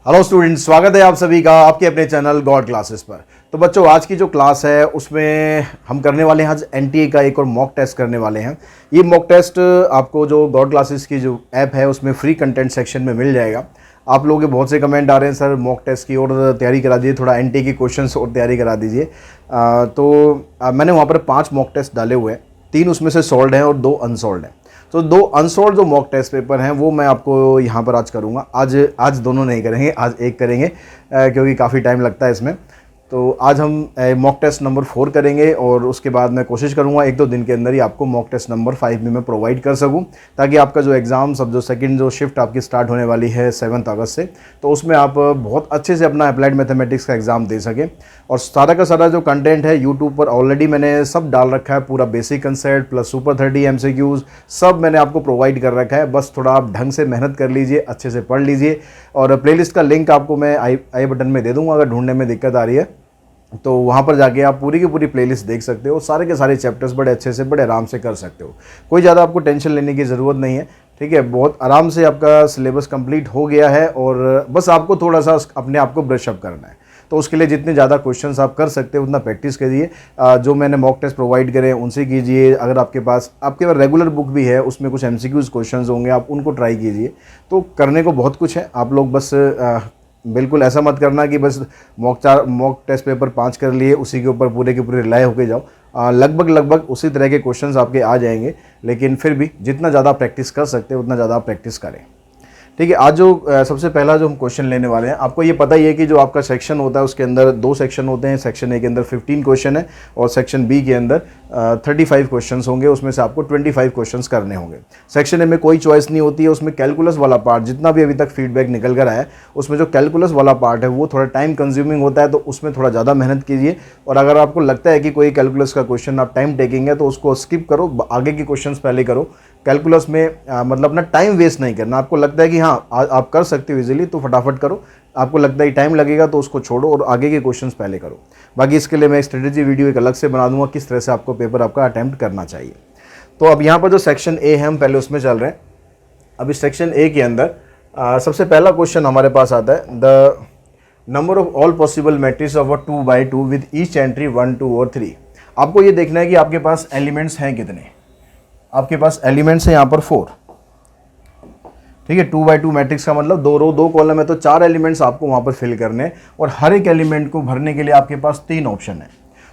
Hello students, स्वागत है आप सभी का आपके अपने चैनल गॉड क्लासेस पर। तो बच्चों, आज की जो क्लास है उसमें हम करने वाले हैं आज एनटीए का एक और मॉक टेस्ट करने वाले हैं। ये मॉक टेस्ट आपको जो गॉड क्लासेस की जो ऐप है उसमें फ्री कंटेंट सेक्शन में मिल जाएगा। आप लोगों के बहुत से कमेंट आ रहे हैं, सर मॉक टेस्ट की और तैयारी करा दीजिए, थोड़ा एनटीए के क्वेश्चंस और तैयारी करा दीजिए। मैंने वहाँ पर 5 मॉक टेस्ट डाले हुए हैं, 3 उसमें से सॉल्व्ड हैं और 2 अनसॉल्व्ड हैं। तो 2 अनसॉल्व जो मॉक टेस्ट पेपर हैं वो मैं आपको यहाँ पर आज करूँगा। आज दोनों नहीं करेंगे, आज एक करेंगे क्योंकि काफ़ी टाइम लगता है इसमें। तो आज हम मॉक टेस्ट नंबर 4 करेंगे और उसके बाद मैं कोशिश करूँगा 1-2 दिन के अंदर ही आपको मॉक टेस्ट नंबर 5 भी मैं प्रोवाइड कर सकूँ, ताकि आपका जो एग्ज़ाम सब जो सेकंड जो शिफ्ट आपकी स्टार्ट होने वाली है 7 अगस्त से, तो उसमें आप बहुत अच्छे से अपना अप्लाइड मैथमेटिक्स का एग्ज़ाम दे सकें। और सारा का सारा जो कंटेंट है यूट्यूब पर ऑलरेडी मैंने सब डाल रखा है, पूरा basic concept plus super 30 MCQs सब मैंने आपको प्रोवाइड कर रखा है। बस थोड़ा आप ढंग से मेहनत कर लीजिए, अच्छे से पढ़ लीजिए। और प्लेलिस्ट का लिंक आपको मैं आई बटन में दे दूँगा, अगर ढूंढने में दिक्कत आ रही है तो वहाँ पर जाके आप पूरी की पूरी प्लेलिस्ट देख सकते हो। सारे के सारे चैप्टर्स बड़े अच्छे से बड़े आराम से कर सकते हो, कोई ज़्यादा आपको टेंशन लेने की ज़रूरत नहीं है। ठीक है, बहुत आराम से आपका सिलेबस कंप्लीट हो गया है और बस आपको थोड़ा सा अपने आप को ब्रश अप करना है। तो उसके लिए जितने ज़्यादा क्वेश्चंस आप कर सकते हो उतना प्रैक्टिस करिए। जो मैंने मॉक टेस्ट प्रोवाइड करे उनसे कीजिए। अगर आपके पास रेगुलर बुक भी है, उसमें कुछ MCQs क्वेश्चंस होंगे, आप उनको ट्राई कीजिए। तो करने को बहुत कुछ है, आप लोग बस बिल्कुल ऐसा मत करना कि बस मॉक टेस्ट पेपर 5 कर लिए उसी के ऊपर पूरे के पूरे रिलाय होके जाओ। लगभग उसी तरह के क्वेश्चंस आपके आ जाएंगे, लेकिन फिर भी जितना ज़्यादा प्रैक्टिस कर सकते हैं उतना ज़्यादा आप प्रैक्टिस करें। ठीक है, आज जो सबसे पहला जो हम क्वेश्चन लेने वाले हैं, आपको ये पता ही है कि जो आपका सेक्शन होता है उसके अंदर 2 सेक्शन होते हैं। सेक्शन ए के अंदर 15 क्वेश्चन है और सेक्शन बी के अंदर 35 क्वेश्चंस होंगे, उसमें से आपको 25 क्वेश्चंस करने होंगे। सेक्शन ए में कोई चॉइस नहीं होती है, उसमें कैलकुलस वाला पार्ट जितना भी अभी तक फीडबैक निकल कर आया है उसमें जो कैलकुलस वाला पार्ट है वो थोड़ा टाइम कंज्यूमिंग होता है, तो उसमें थोड़ा ज़्यादा मेहनत कीजिए। और अगर आपको लगता है कि कोई कैलकुलस का क्वेश्चन आप टाइम टेकिंग है तो उसको स्किप करो, आगे के क्वेश्चन पहले करो। कैलकुलस में मतलब अपना टाइम वेस्ट नहीं करना। आपको लगता है कि हाँ आप कर सकते हो इजीली तो फटाफट करो, आपको लगता है टाइम लगेगा तो उसको छोड़ो और आगे के क्वेश्चंस पहले करो। बाकी इसके लिए मैं एक स्ट्रेटेजी वीडियो एक अलग से बना दूंगा किस तरह से आपको पेपर आपका अटैम्प्ट करना चाहिए। तो अब यहाँ पर जो सेक्शन ए है हम पहले उसमें चल रहे हैं। अब इस सेक्शन ए के अंदर सबसे पहला क्वेश्चन हमारे पास आता है, the number of all possible matrix of 2x2 with each entry 1, 2 और 3। आपको ये देखना है कि आपके पास एलिमेंट्स हैं कितने। आपके पास एलिमेंट्स हैं यहाँ पर 4। ठीक है, 2x2 मैट्रिक्स का मतलब 2 रो 2 कॉलम है, तो 4 एलिमेंट्स आपको वहाँ पर फिल करने हैं और हर एक एलिमेंट को भरने के लिए आपके पास 3 ऑप्शन है।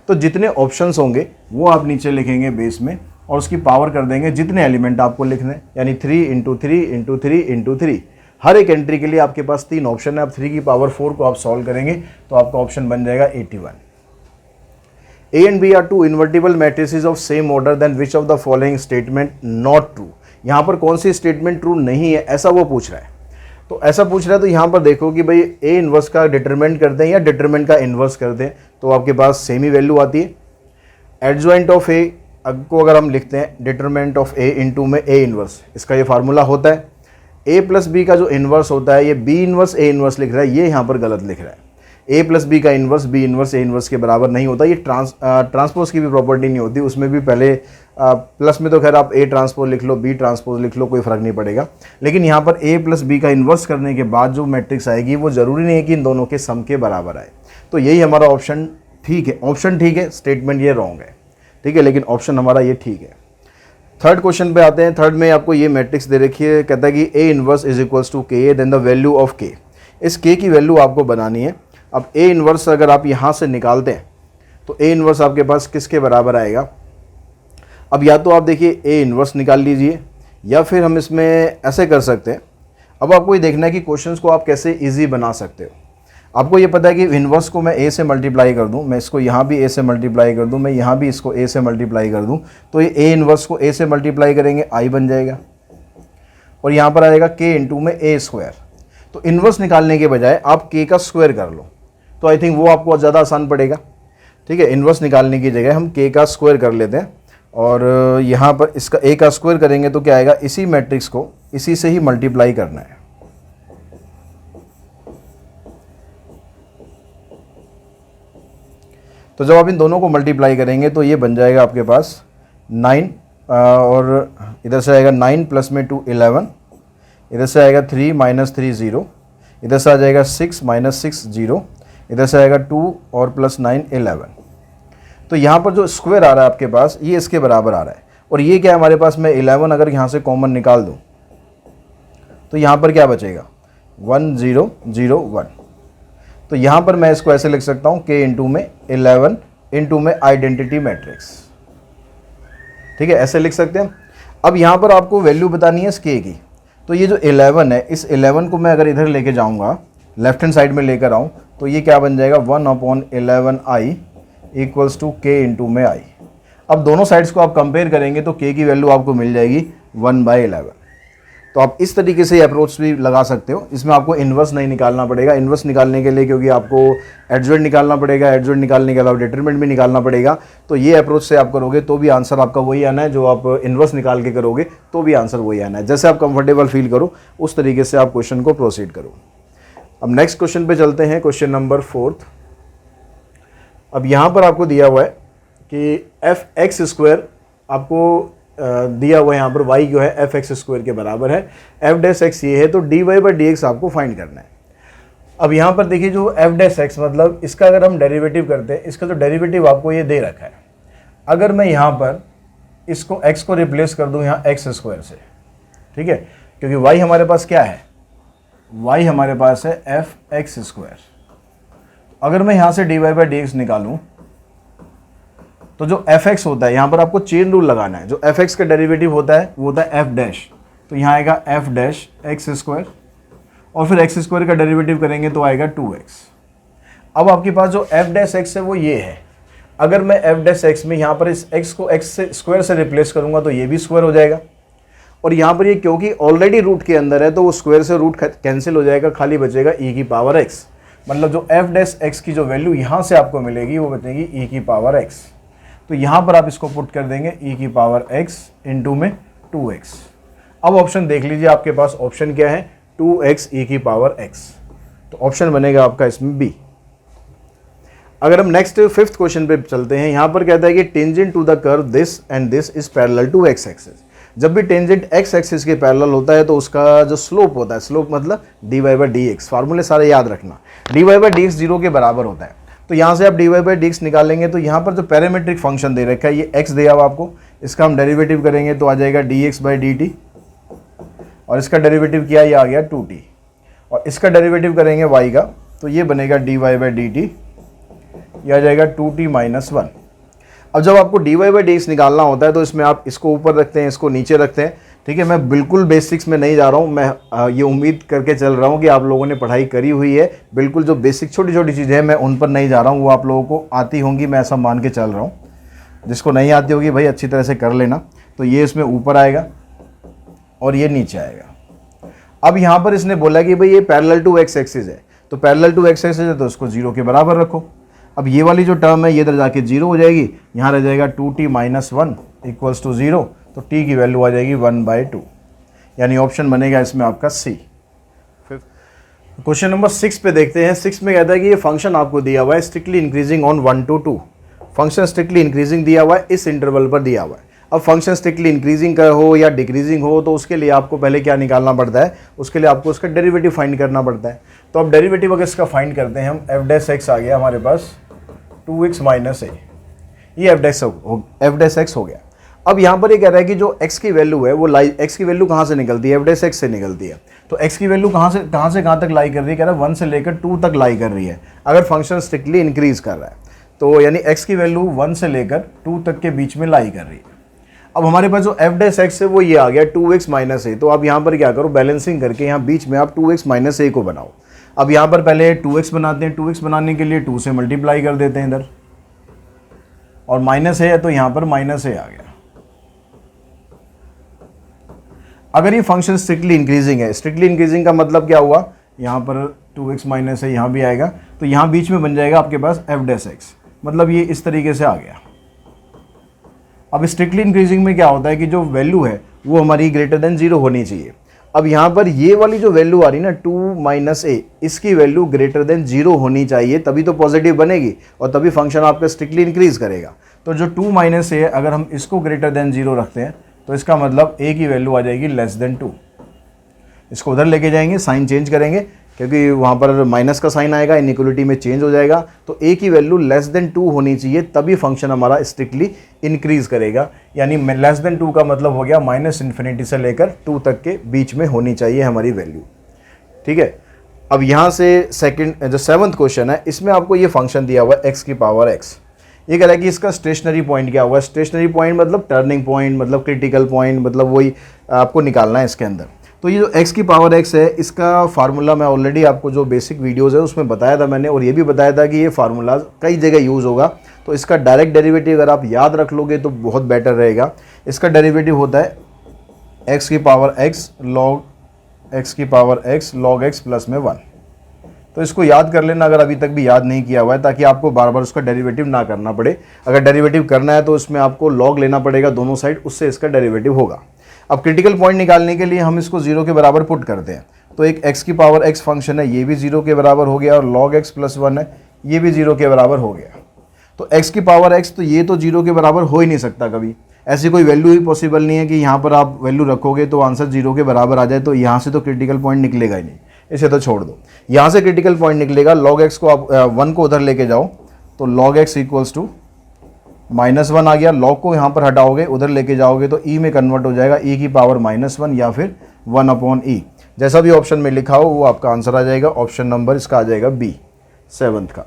तो जितने ऑप्शंस होंगे वो आप नीचे लिखेंगे बेस में और उसकी पावर कर देंगे जितने एलिमेंट आपको लिखने, यानी 3 × 3 × 3 × 3। हर एक एंट्री के लिए आपके पास 3 ऑप्शन है। अब 3 की पावर 4 को आप सॉल्व करेंगे तो आपका ऑप्शन बन जाएगा 81। A and B are 2 invertible matrices of same order, then which of the following statement not true। यहाँ पर कौन सी स्टेटमेंट ट्रू नहीं है ऐसा वो पूछ रहा है। तो ऐसा पूछ रहा है तो यहाँ पर देखो कि भाई A इन्वर्स का डिटरमिनेंट कर दें या डिटरमिनेंट का इन्वर्स कर दें, तो आपके पास सेम ही वैल्यू आती है। एडजॉइंट ऑफ A को अगर हम लिखते हैं डिटरमिनेंट ऑफ A इंटू में A इन्वर्स, इसका ये फार्मूला होता है। A प्लस B का जो इन्वर्स होता है, ये B इन्वर्स A इन्वर्स लिख रहा है, ये यहाँ पर गलत लिख रहा है। A प्लस बी का inverse B inverse A inverse के बराबर नहीं होता। ये ट्रांसपोज की भी प्रॉपर्टी नहीं होती, उसमें भी पहले प्लस में तो खैर आप A ट्रांसपोज लिख लो, B ट्रांसपोज लिख लो, कोई फ़र्क नहीं पड़ेगा। लेकिन यहाँ पर A प्लस बी का इन्वर्स करने के बाद जो मैट्रिक्स आएगी वो ज़रूरी नहीं है कि इन दोनों के सम के बराबर आए। तो यही हमारा ऑप्शन ठीक है, ऑप्शन ठीक है, स्टेटमेंट ये रॉन्ग है। ठीक है, लेकिन ऑप्शन हमारा ये ठीक है। थर्ड क्वेश्चन पे आते हैं। थर्ड में आपको ये मैट्रिक्स दे रखी है, कहता है कि A inverse is equals to K, then the value of K। इस K की वैल्यू आपको बनानी है। अब A इन्वर्स अगर आप यहाँ से निकालते हैं तो A इन्वर्स आपके पास किसके बराबर आएगा। अब या तो आप देखिए A इन्वर्स निकाल लीजिए या फिर हम इसमें ऐसे कर सकते हैं। अब आपको ये देखना है कि क्वेश्चंस को आप कैसे इजी बना सकते हो। आपको ये पता है कि इन्वर्स को मैं A से मल्टीप्लाई कर दूं, मैं इसको यहाँ भी A से मल्टीप्लाई कर दूं, मैं यहाँ भी इसको A से मल्टीप्लाई कर दूं, तो ये A इन्वर्स को A से मल्टीप्लाई करेंगे I बन जाएगा और यहाँ पर आएगा K इंटू में A स्क्वायर। तो इन्वर्स निकालने के बजाय आप K का स्क्वायर कर लो, तो आई थिंक वो आपको ज़्यादा आसान पड़ेगा। ठीक है, इन्वर्स निकालने की जगह हम K का स्क्वायर कर लेते हैं और यहाँ पर इसका A का स्क्वायर करेंगे तो क्या आएगा, इसी मैट्रिक्स को इसी से ही मल्टीप्लाई करना है। तो जब आप इन दोनों को मल्टीप्लाई करेंगे तो ये बन जाएगा आपके पास 9 और इधर से आएगा 9 प्लस में 2 11, इधर से आएगा 3 माइनस 3 0, इधर से आ जाएगा 6 माइनस 6 0, इधर से आएगा 2 और प्लस 9 11। तो यहाँ पर जो स्क्वायर आ रहा है आपके पास ये इसके बराबर आ रहा है, और ये क्या है हमारे पास, मैं 11 अगर यहाँ से कॉमन निकाल दूँ तो यहाँ पर क्या बचेगा 1 0 0 1। तो यहाँ पर मैं इसको ऐसे लिख सकता हूँ k इंटू में 11 इंटू में आइडेंटिटी मैट्रिक्स। ठीक है, ऐसे लिख सकते हैं। अब यहाँ पर आपको वैल्यू बतानी है इस k की, तो ये जो 11 है इस 11 को मैं अगर इधर लेके जाऊँगा, लेफ्ट हैंड साइड में लेकर आऊँ, तो ये क्या बन जाएगा 1/11i इक्वल्स टू k इंटू में i। अब दोनों साइड्स को आप कंपेयर करेंगे तो k की वैल्यू आपको मिल जाएगी 1/11। तो आप इस तरीके से अप्रोच भी लगा सकते हो, इसमें आपको इन्वर्स नहीं निकालना पड़ेगा। इन्वर्स निकालने के लिए क्योंकि आपको एडजॉइंट निकालना पड़ेगा, एडजॉइंट निकालने के अलावा डिटरमिनेंट भी निकालना पड़ेगा। तो ये अप्रोच से आप करोगे तो भी आंसर आपका वही आना है, जो आप इन्वर्स निकाल के करोगे तो भी आंसर वही आना है। जैसे आप कंफर्टेबल फील करो उस तरीके से आप क्वेश्चन को प्रोसीड करो। अब नेक्स्ट क्वेश्चन पे चलते हैं, क्वेश्चन नंबर 4। अब यहाँ पर आपको दिया हुआ है कि f(x²) आपको दिया हुआ है यहाँ पर y जो है f(x²) के बराबर है, f' ये है, तो dy/dx आपको फाइंड करना है। अब यहाँ पर देखिए जो f' मतलब इसका अगर हम डेरिवेटिव करते हैं, इसका जो डेरिवेटिव आपको ये दे रखा है, अगर मैं यहाँ पर इसको x को रिप्लेस कर दूँ यहाँ x² से, ठीक है, क्योंकि y हमारे पास क्या है, y हमारे पास है f(x²). अगर मैं यहाँ से dy/dx निकालूँ तो जो fx होता है यहाँ पर आपको चेन रूल लगाना है। जो fx का डेरिवेटिव होता है वो होता है f', तो यहाँ आएगा f'(x²) और फिर x² का डेरिवेटिव करेंगे तो आएगा 2x। अब आपके पास जो f' है वो ये है। अगर मैं f' में यहाँ पर इस x को x² से रिप्लेस करूँगा तो ये भी स्क्वायर हो जाएगा, और यहाँ पर ये क्योंकि ऑलरेडी रूट के अंदर है तो वो स्क्वायर से रूट कैंसिल हो जाएगा, खाली बचेगा e⁻x। मतलब जो f' की जो वैल्यू यहाँ से आपको मिलेगी वो बचेगी e⁻x। तो यहाँ पर आप इसको पुट कर देंगे e⁻x इंटू में 2x। अब ऑप्शन देख लीजिए, आपके पास ऑप्शन क्या है 2x e⁻x, तो ऑप्शन बनेगा आपका इसमें बी। अगर हम नेक्स्ट 5th क्वेश्चन पे चलते हैं, यहाँ पर कहता है कि tangent to the curve this and this is parallel to x axis. जब भी टेंजेंट x एक्सिस के पैरेलल होता है तो उसका जो स्लोप होता है, स्लोप मतलब dy/dx, फार्मूले सारे याद रखना, dy/dx 0 के बराबर होता है। तो यहाँ से आप dy/dx निकालेंगे तो यहाँ पर जो पैरामीट्रिक फंक्शन दे रखा है ये x दिया हुआ आपको, इसका हम डेरिवेटिव करेंगे तो आ जाएगा dx/dt, और इसका डेरिवेटिव किया ये आ गया 2t, और इसका डेरिवेटिव करेंगे y का तो ये बनेगा dy/dt, ये आ जाएगा 2t - 1। अब जब आपको dy/dx निकालना होता है तो इसमें आप इसको ऊपर रखते हैं, इसको नीचे रखते हैं। ठीक है, मैं बिल्कुल बेसिक्स में नहीं जा रहा हूँ, मैं ये उम्मीद करके चल रहा हूँ कि आप लोगों ने पढ़ाई करी हुई है। बिल्कुल जो बेसिक छोटी छोटी चीज़ें हैं मैं उन पर नहीं जा रहा हूँ, वो आप लोगों को आती होंगी, मैं ऐसा मान के चल रहा हूँ। जिसको नहीं आती होगी भाई अच्छी तरह से कर लेना। तो ये इसमें ऊपर आएगा और ये नीचे आएगा। अब यहाँ पर इसने बोला कि भाई ये पैरेलल टू x एक्सिस है, तो पैरेलल टू x एक्सिस है तो इसको 0 के बराबर रखो। अब ये वाली जो टर्म है ये इधर जाके 0 हो जाएगी, यहाँ रह जाएगा 2t - 1 इक्वल्स टू 0, तो t की वैल्यू आ जाएगी 1/2, यानी ऑप्शन बनेगा इसमें आपका सी। क्वेश्चन नंबर 6 पे देखते हैं। 6 में कहता है कि ये फंक्शन आपको दिया हुआ है strictly increasing on 1 to 2। Function strictly increasing दिया हुआ है, इस इंटरवल पर दिया हुआ है। अब फंक्शन स्ट्रिक्टली इंक्रीजिंग का हो या डिक्रीजिंग हो तो उसके लिए आपको पहले क्या निकालना पड़ता है, उसके लिए आपको उसका डेरिवेटिव फाइंड करना पड़ता है। तो अब डेरिवेटिव अगर इसका फाइंड करते हैं हम, f' आ गया हमारे पास 2x - a, ये f' हो गया। अब यहाँ पर ये कह रहा है कि जो x की वैल्यू है वो x की वैल्यू कहाँ से निकलती है, f' से निकलती है। तो x की वैल्यू कहाँ से कहाँ तक लाई कर रही है, कह रहा है 1 से लेकर 2 तक लाई कर रही है। अगर फंक्शन स्ट्रिक्टली इंक्रीज कर रहा है तो यानी x की वैल्यू 1 से लेकर 2 तक के बीच में लाई कर रही है। अब हमारे पास जो f' है वो ये आ गया 2x - a। तो आप यहाँ पर क्या करो, बैलेंसिंग करके यहाँ बीच में आप 2x - a को बनाओ। अब यहाँ पर पहले 2x बनाते हैं, 2x बनाने के लिए 2 से मल्टीप्लाई कर देते हैं इधर, और माइनस है तो यहाँ पर -a आ गया। अगर ये फंक्शन स्ट्रिक्टली इंक्रीजिंग है, स्ट्रिक्टली इंक्रीजिंग का मतलब क्या हुआ, यहाँ पर 2x - a यहाँ भी आएगा, तो यहाँ बीच में बन जाएगा आपके पास f', मतलब ये इस तरीके से आ गया। अब स्ट्रिक्टली इंक्रीजिंग में क्या होता है कि जो वैल्यू है वो हमारी ग्रेटर देन 0 होनी चाहिए। अब यहाँ पर ये वाली जो वैल्यू आ रही है ना 2 - a, इसकी वैल्यू ग्रेटर देन 0 होनी चाहिए, तभी तो पॉजिटिव बनेगी और तभी फंक्शन आपका स्ट्रिक्टली इंक्रीज करेगा। तो जो 2 - a अगर हम इसको ग्रेटर देन 0 रखते हैं तो इसका मतलब a की वैल्यू आ जाएगी लेस देन 2। इसको उधर लेके जाएंगे, साइन चेंज करेंगे, क्योंकि वहाँ पर माइनस का साइन आएगा, इनइक्वलिटी में चेंज हो जाएगा। तो ए की वैल्यू लेस देन 2 होनी चाहिए, तभी फंक्शन हमारा स्ट्रिक्टली इंक्रीज करेगा। यानी लेस देन 2 का मतलब हो गया -∞ से लेकर 2 तक के बीच में होनी चाहिए हमारी वैल्यू। ठीक है। अब यहाँ से सेकंड जो 7th क्वेश्चन है, इसमें आपको ये फंक्शन दिया हुआ है x की पावर x। ये कह रहा है कि इसका स्टेशनरी पॉइंट क्या हुआ है। स्टेशनरी पॉइंट मतलब टर्निंग पॉइंट, मतलब क्रिटिकल पॉइंट, मतलब वही आपको निकालना है इसके अंदर। तो ये जो x की पावर x है, इसका फार्मूला मैं ऑलरेडी आपको जो बेसिक वीडियोज़ है उसमें बताया था मैंने, और ये भी बताया था कि ये फार्मूला कई जगह यूज़ होगा। तो इसका डायरेक्ट डेरिवेटिव अगर आप याद रख लोगे तो बहुत बेटर रहेगा। इसका डेरिवेटिव होता है x की power x log x plus में 1। तो इसको याद कर लेना अगर अभी तक भी याद नहीं किया हुआ है, ताकि आपको बार बार उसका डेरिवेटिव ना करना पड़े। अगर डेरिवेटिव करना है तो उसमें आपको log लेना पड़ेगा दोनों साइड, उससे इसका डेरिवेटिव होगा। अब क्रिटिकल पॉइंट निकालने के लिए हम इसको 0 के बराबर पुट करते हैं। तो एक x की पावर x फंक्शन है, ये भी 0 के बराबर हो गया, और log x प्लस 1 है, ये भी 0 के बराबर हो गया। तो x की पावर x, तो ये तो 0 के बराबर हो ही नहीं सकता कभी। ऐसी कोई वैल्यू ही पॉसिबल नहीं है कि यहाँ पर आप वैल्यू रखोगे तो आंसर 0 के बराबर आ जाए। तो यहाँ से तो क्रिटिकल पॉइंट निकलेगा ही नहीं, इसे तो छोड़ दो। यहाँ से क्रिटिकल पॉइंट निकलेगा, log x को आप 1 को उधर लेके जाओ, तो log x इक्वल्स टू -1 आ गया। log को यहाँ पर हटाओगे, उधर लेके जाओगे तो e में कन्वर्ट हो जाएगा, e की पावर -1 या फिर 1/e। जैसा भी ऑप्शन में लिखा हो वो आपका आंसर आ जाएगा। ऑप्शन नंबर इसका आ जाएगा बी, 7th का।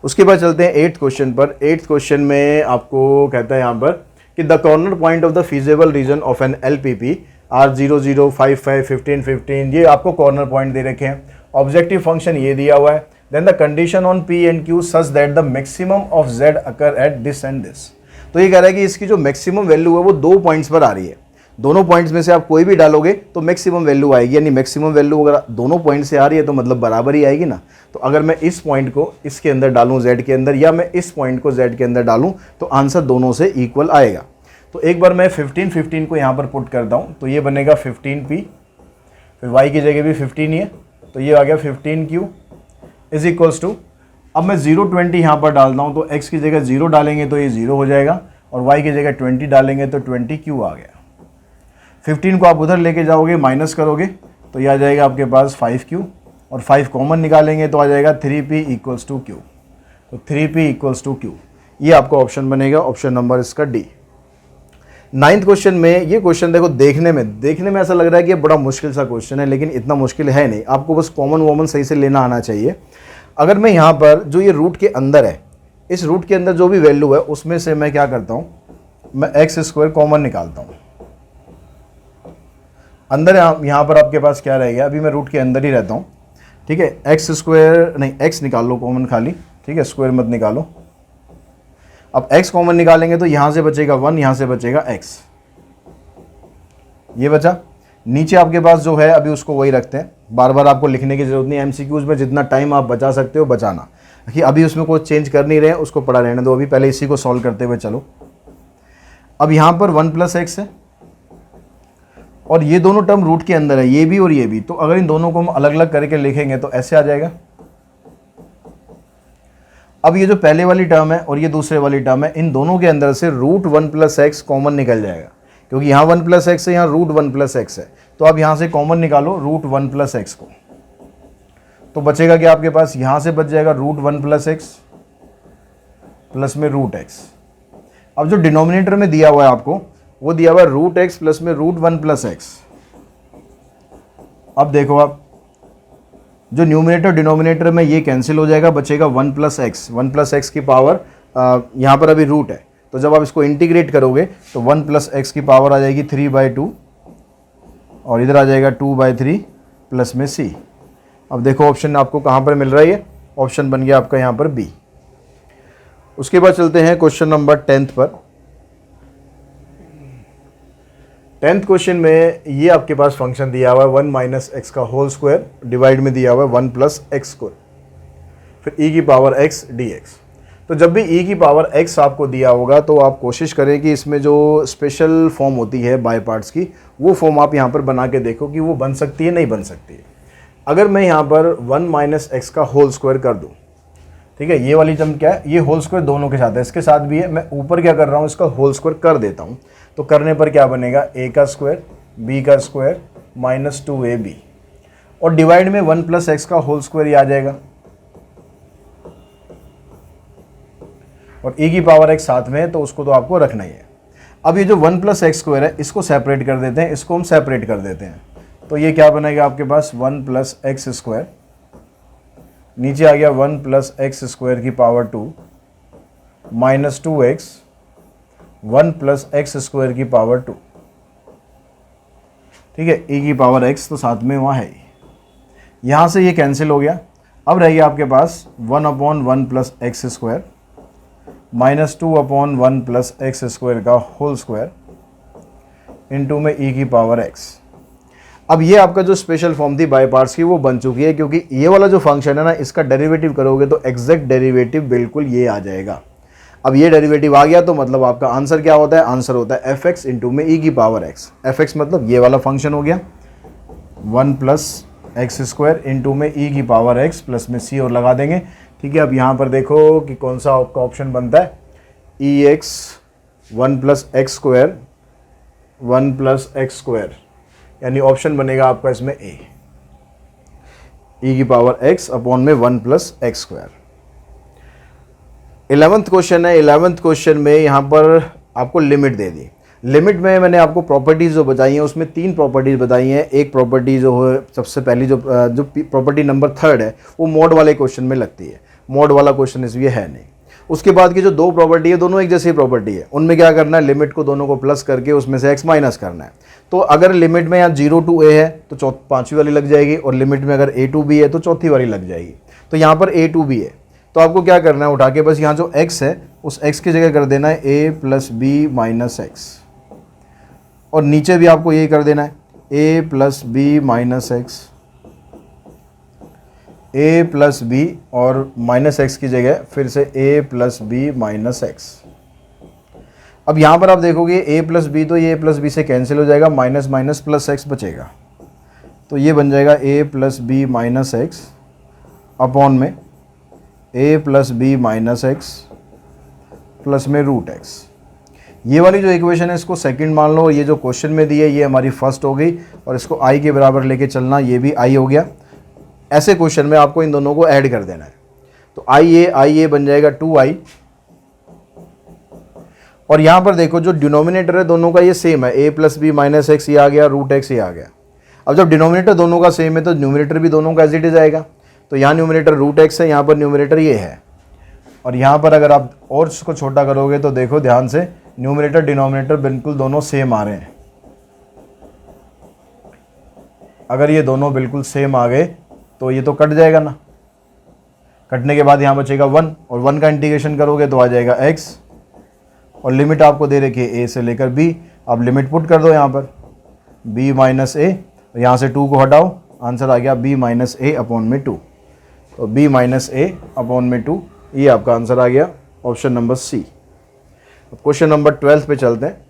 उसके बाद चलते हैं 8th क्वेश्चन पर। 8th क्वेश्चन में आपको कहता है यहाँ पर कि the corner point of the feasible region of an LPP are 0, 0, 5, 5, 15, 15, ये आपको कॉर्नर पॉइंट दे रखे हैं। ऑब्जेक्टिव फंक्शन ये दिया हुआ है। Then the condition on P and Q such that the maximum of Z occur at this and this. तो ये कह रहा है कि इसकी जो मैक्सिमम वैल्यू है वो 2 पॉइंट्स पर आ रही है। दोनों पॉइंट्स में से आप कोई भी डालोगे तो मैक्सिमम वैल्यू आएगी। यानी मैक्सिमम वैल्यू अगर दोनों पॉइंट से आ रही है तो मतलब बराबर ही आएगी ना। तो अगर मैं इस पॉइंट को इसके अंदर डालूं Z के अंदर, या मैं इस पॉइंट को Z के अंदर डालूं, तो आंसर दोनों से इक्वल आएगा। तो एक बार मैं 15, 15 को यहाँ पर पुट करता हूँ, तो ये बनेगा 15P, फिर Y की जगह भी 15 ही है, तो ये आ गया 15Q इज इक्वल्स टू, अब मैं 0, 20 यहाँ पर डालता हूँ, तो x की जगह 0 डालेंगे तो ये 0 हो जाएगा, और y की जगह 20 डालेंगे तो 20Q आ गया। 15 को आप उधर लेके जाओगे, माइनस करोगे तो ये आ जाएगा आपके पास 5Q, और 5 कॉमन निकालेंगे तो आ जाएगा 3P इक्वल्स टू Q। तो 3P इक्वल्स टू Q, ये आपका ऑप्शन बनेगा, ऑप्शन नंबर इसका डी। 9th क्वेश्चन में, ये क्वेश्चन देखो देखने में ऐसा लग रहा है कि ये बड़ा मुश्किल सा क्वेश्चन है, लेकिन इतना मुश्किल है नहीं। आपको बस कॉमन वॉमन सही से लेना आना चाहिए। अगर मैं यहाँ पर जो ये रूट के अंदर है, इस रूट के अंदर जो भी वैल्यू है उसमें से मैं क्या करता हूँ, मैं x² कॉमन निकालता हूँ। अंदर यहाँ पर आपके पास क्या रहेगा, अभी मैं रूट के अंदर ही रहता हूँ, ठीक है। x² नहीं, x निकाल लो कॉमन खाली, ठीक है, स्क्वायर मत निकालो। अब x कॉमन निकालेंगे तो यहाँ से बचेगा 1, यहाँ से बचेगा x, ये बचा। नीचे आपके पास जो है अभी उसको वही रखते हैं, बार बार आपको लिखने की जरूरत नहीं। MCQs में जितना टाइम आप बचा सकते हो बचाना, कि अभी उसमें कोई चेंज कर नहीं रहे हैं, उसको पड़ा रहने दो। अभी पहले इसी को सॉल्व करते हुए चलो। अब यहाँ पर 1 + x है, और ये दोनों टर्म रूट के अंदर है, ये भी और ये भी। तो अगर इन दोनों को हम अलग अलग करके लिखेंगे तो ऐसे आ जाएगा। अब ये जो पहले वाली टर्म है और ये दूसरे वाली टर्म है, इन दोनों के अंदर से √1 + x कॉमन निकल जाएगा, क्योंकि यहाँ 1 + x है, यहाँ √1 + x है। तो आप यहाँ से कॉमन निकालो √1 + x को, तो बचेगा कि आपके पास यहाँ से बच जाएगा √1 + x प्लस में √x। अब जो डिनोमिनेटर में दिया हुआ है आपको, वो दिया हुआ है √x प्लस में √1 + x। अब देखो आप, जो न्यूमिनेटर डिनोमिनेटर में ये कैंसिल हो जाएगा, बचेगा 1 + x। 1 + x की पावर यहाँ पर अभी रूट है, तो जब आप इसको इंटीग्रेट करोगे तो 1 + x की पावर आ जाएगी 3/2, और इधर आ जाएगा 2/3 प्लस में c। अब देखो ऑप्शन आपको कहाँ पर मिल रहा है, ऑप्शन बन गया आपका यहाँ पर बी। उसके बाद चलते हैं क्वेश्चन नंबर 10th पर। 10th क्वेश्चन में ये आपके पास फंक्शन दिया हुआ है 1 - x का होल स्क्वायर, डिवाइड में दिया हुआ है 1 + x², फिर e की पावर x dx। तो जब भी e की पावर x आपको दिया होगा तो आप कोशिश करें कि इसमें जो स्पेशल फॉर्म होती है बाय पार्ट्स की, वो फॉर्म आप यहाँ पर बना के देखो कि वो बन सकती है नहीं बन सकती है। अगर मैं यहाँ पर 1 - x का होल स्क्वायर कर दूँ, ठीक है, ये वाली टर्म क्या है, ये होल स्क्वायर दोनों के साथ है, इसके साथ भी है, मैं ऊपर क्या कर रहा हूँ, इसका होल स्क्वायर कर देता हूँ। तो करने पर क्या बनेगा, a² b² -2ab। और डिवाइड में 1 प्लस एक्स का होल स्क्वायर ही आ जाएगा, और e की पावर x साथ में है तो उसको तो आपको रखना ही है। अब ये जो 1 प्लस एक्स स्क्वायर है इसको सेपरेट कर देते हैं, इसको हम सेपरेट कर देते हैं, तो ये क्या बनेगा आपके पास 1 प्लस एक्स स्क्वायर, नीचे आ गया 1 प्लस एक्स स्क्वायर की power 2 minus 2x 1 plus x square की पावर 2, ठीक है, e की पावर x तो साथ में वहाँ है, यहाँ से ये कैंसिल हो गया। अब रह गया आपके पास 1/1 plus x square minus 2/1 plus x square का होल स्क्वायर इनटू में e की पावर x। अब ये आपका जो स्पेशल फॉर्म थी बाय पार्ट्स की वो बन चुकी है, क्योंकि ये वाला जो फंक्शन है ना इसका डेरिवेटिव करोगे तो एग्जैक्ट डेरिवेटिव बिल्कुल ये आ जाएगा। अब ये डेरिवेटिव आ गया तो मतलब आपका आंसर क्या होता है, आंसर होता है f(x) इंटू में e की पावर x। f(x) मतलब ये वाला फंक्शन हो गया 1 प्लस एक्स स्क्वायर इंटू में e की पावर x प्लस में c और लगा देंगे, ठीक है। अब यहाँ पर देखो कि कौन सा आपका ऑप्शन बनता है, ex 1 plus x square 1 plus x square, यानी ऑप्शन बनेगा आपका इसमें a, e की पावर x अपॉन में 1 plus x square. 11th question है। 11th क्वेश्चन में यहाँ पर आपको लिमिट दे दी। लिमिट में मैंने आपको प्रॉपर्टीज़ जो बताई हैं उसमें 3 प्रॉपर्टीज़ बताई हैं। एक प्रॉपर्टी जो है सबसे पहली जो प्रॉपर्टी नंबर 3 है वो मोड वाले क्वेश्चन में लगती है, मोड वाला क्वेश्चन इसलिए है नहीं। उसके बाद की जो 2 प्रॉपर्टी है दोनों एक जैसी प्रॉपर्टी है, उनमें क्या करना है, लिमिट को दोनों को प्लस करके उसमें से x माइनस करना है। तो अगर लिमिट में यहाँ 0 to a है तो 5वीं वाली लग जाएगी, और लिमिट में अगर a to b है तो 4थी वाली लग जाएगी। तो यहाँ पर a to b है तो आपको क्या करना है, उठा के बस यहाँ जो x है उस x की जगह कर देना है a plus b minus x, और नीचे भी आपको यही कर देना है a plus b minus x, a plus b और माइनस एक्स की जगह फिर से a plus b minus x. अब यहाँ पर आप देखोगे a प्लस बी तो ये a प्लस बी से कैंसिल हो जाएगा, माइनस माइनस प्लस एक्स बचेगा, तो ये बन जाएगा a plus b minus x upon में a plus b minus x plus में रूट एक्स। ये वाली जो इक्वेशन है इसको सेकंड मान लो, ये जो क्वेश्चन में दी है ये हमारी फर्स्ट हो गई, और इसको i के बराबर लेके चलना, ये भी i हो गया। ऐसे क्वेश्चन में आपको इन दोनों को ऐड कर देना है, तो i a बन जाएगा 2i, और यहाँ पर देखो जो डिनोमिनेटर है दोनों का ये सेम है, a plus b minus x ये आ गया, रूट एक्स ये आ गया। अब जब डिनोमिनेटर दोनों का सेम है तो न्यूमिनेटर भी दोनों का एज इट इज आएगा, तो यहाँ न्यूमिनेटर रूट एक्स है, यहाँ पर न्यूमिनेटर ये है, और यहाँ पर अगर आप और इसको छोटा करोगे तो देखो ध्यान से न्यूमिनेटर डिनोमिनेटर बिल्कुल दोनों सेम आ रहे हैं। अगर ये दोनों बिल्कुल सेम आ गए तो ये तो कट जाएगा ना, कटने के बाद यहाँ बचेगा 1, और 1 का इंटीग्रेशन करोगे तो आ जाएगा x, और लिमिट आपको दे रखी है a से लेकर b। अब लिमिट पुट कर दो यहाँ पर b माइनस a, यहाँ से 2 को हटाओ, आंसर आ गया b माइनस a अपॉन में 2, तो b माइनस a अपॉन में 2 ये आपका आंसर आ गया, ऑप्शन नंबर सी। अब क्वेश्चन नंबर 12 पे चलते हैं।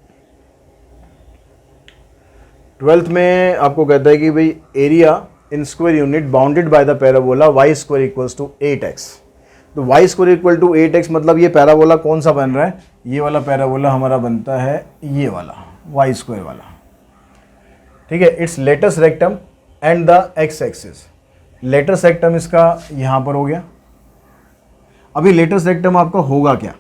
12th में आपको कहता है कि भाई area in square unit bounded by the parabola y square equals to 8x। तो y square equal to 8x मतलब ये पैराबोला कौन सा बन रहा है, ये वाला पैराबोला हमारा बनता है ये वाला y स्क्वायर वाला, ठीक है। It's latus rectum and the x axis, latus rectum इसका यहाँ पर हो गया। अभी लेटेस्ट रेक्टम आपका होगा क्या,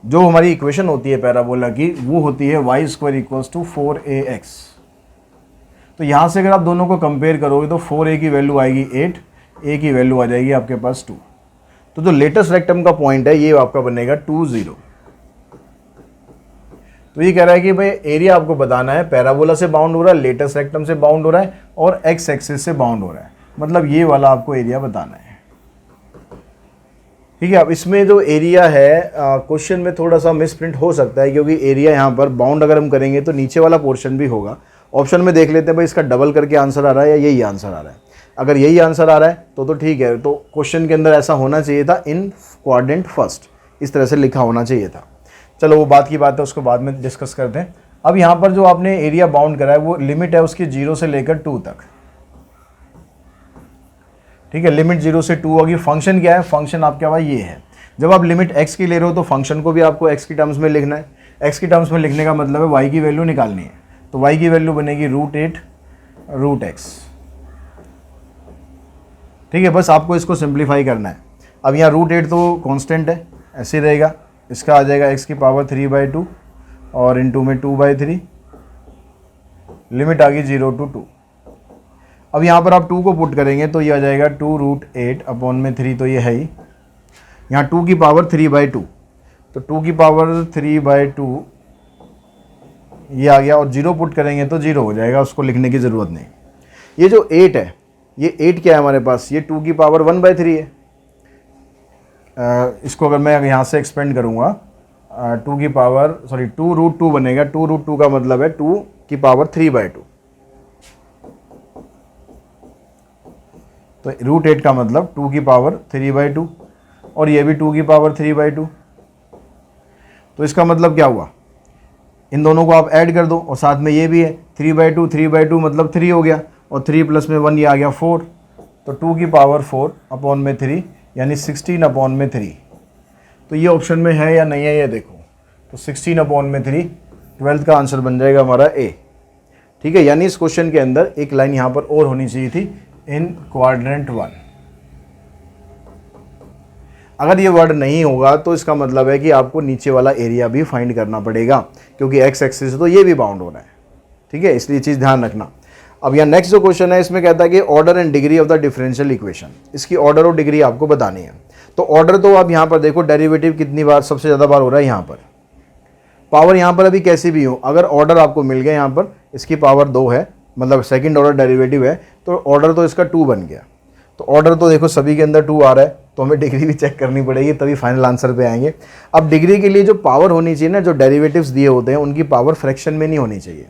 जो हमारी इक्वेशन होती है पैराबोला की वो होती है y square equals to 4ax। तो यहाँ से अगर आप दोनों को कंपेयर करोगे तो 4a की वैल्यू आएगी 8, a की वैल्यू आ जाएगी आपके पास 2। तो जो लेटेस्ट रेक्टम का पॉइंट है ये आपका बनेगा 2 0। तो ये कह रहा है कि भाई एरिया आपको बताना है, पैराबोला से बाउंड हो रहा है, लेटेस्ट रेक्टम से बाउंड हो रहा है, और एक्स एक्सिस से बाउंड हो रहा है, मतलब ये वाला आपको एरिया बताना है, ठीक है। अब इसमें जो एरिया है क्वेश्चन में थोड़ा सा मिसप्रिंट हो सकता है, क्योंकि एरिया यहाँ पर बाउंड अगर हम करेंगे तो नीचे वाला पोर्शन भी होगा। ऑप्शन में देख लेते हैं भाई इसका डबल करके आंसर आ रहा है या यही आंसर आ रहा है। अगर यही आंसर आ रहा है तो ठीक है, तो क्वेश्चन के अंदर ऐसा होना चाहिए था, इन क्वाड्रेंट फर्स्ट इस तरह से लिखा होना चाहिए था। चलो वो बात की बात है, उसको बाद में डिस्कस करते हैं। अब यहाँ पर जो आपने एरिया बाउंड करा है वो लिमिट है उसकी 0 से लेकर 2 तक, ठीक है। लिमिट 0 से 2 होगी। फंक्शन क्या है, फंक्शन आपका भाई ये है। जब आप लिमिट x की ले रहे हो तो फंक्शन को भी आपको x की टर्म्स में लिखना है। x की टर्म्स में लिखने का मतलब है y की वैल्यू निकालनी है, तो y की वैल्यू बनेगी √8 √x, ठीक है, बस आपको इसको सिंप्लीफाई करना है। अब यहाँ √8 तो कांस्टेंट है, ऐसे ही रहेगा, इसका आ जाएगा x की पावर 3/2 और इनटू में 2/3, लिमिट आ गई 0 to 2। अब यहाँ पर आप 2 को पुट करेंगे तो ये आ जाएगा 2√8/3, तो ये है ही, यहाँ 2 की पावर 3/2, तो 2 की पावर 3/2 ये आ गया, और 0 पुट करेंगे तो 0 हो जाएगा, उसको लिखने की ज़रूरत नहीं। ये जो 8 है, ये 8 क्या है हमारे पास, ये 2 की पावर 1/3 है। इसको अगर मैं यहाँ से एक्सपेंड करूँगा 2 की पावर 2√2 बनेगा, 2√2 का मतलब है 2 की पावर 3/2, तो √8 का मतलब 2 की पावर 3/2, और ये भी 2 की पावर 3/2। तो इसका मतलब क्या हुआ, इन दोनों को आप ऐड कर दो, और साथ में ये भी है 3/2 मतलब 3 हो गया, और 3 प्लस में 1 ये आ गया 4, तो 2 की पावर 4/3 यानी 16/3। तो ये ऑप्शन में है या नहीं है ये देखो, तो 16/3 12th का आंसर बन जाएगा हमारा ए। ठीक है, यानी इस क्वेश्चन के अंदर एक लाइन यहाँ पर और होनी चाहिए थी, इन क्वाड्रेंट 1। अगर ये वर्ड नहीं होगा तो इसका मतलब है कि आपको नीचे वाला एरिया भी फाइंड करना पड़ेगा, क्योंकि एक्स एक्सिस से तो ये भी बाउंड हो रहा है। ठीक है, इसलिए चीज़ ध्यान रखना। अब यहाँ नेक्स्ट जो क्वेश्चन है, इसमें कहता है कि order and degree of the differential equation, इसकी ऑर्डर और डिग्री आपको बतानी है। तो ऑर्डर तो आप यहाँ पर देखो, डेरिवेटिव कितनी बार, सबसे ज़्यादा बार हो रहा है यहाँ पर, पावर यहाँ पर अभी कैसी भी हो, अगर ऑर्डर आपको मिल गया यहाँ पर, इसकी पावर 2 है, मतलब सेकंड ऑर्डर डेरिवेटिव है, तो ऑर्डर तो इसका 2 बन गया। तो ऑर्डर तो देखो सभी के अंदर 2 आ रहा है, तो हमें डिग्री भी चेक करनी पड़ेगी, तभी फाइनल आंसर पे आएंगे। अब डिग्री के लिए जो पावर होनी चाहिए ना, जो डेरिवेटिव्स दिए होते हैं उनकी पावर फ्रैक्शन में नहीं होनी चाहिए।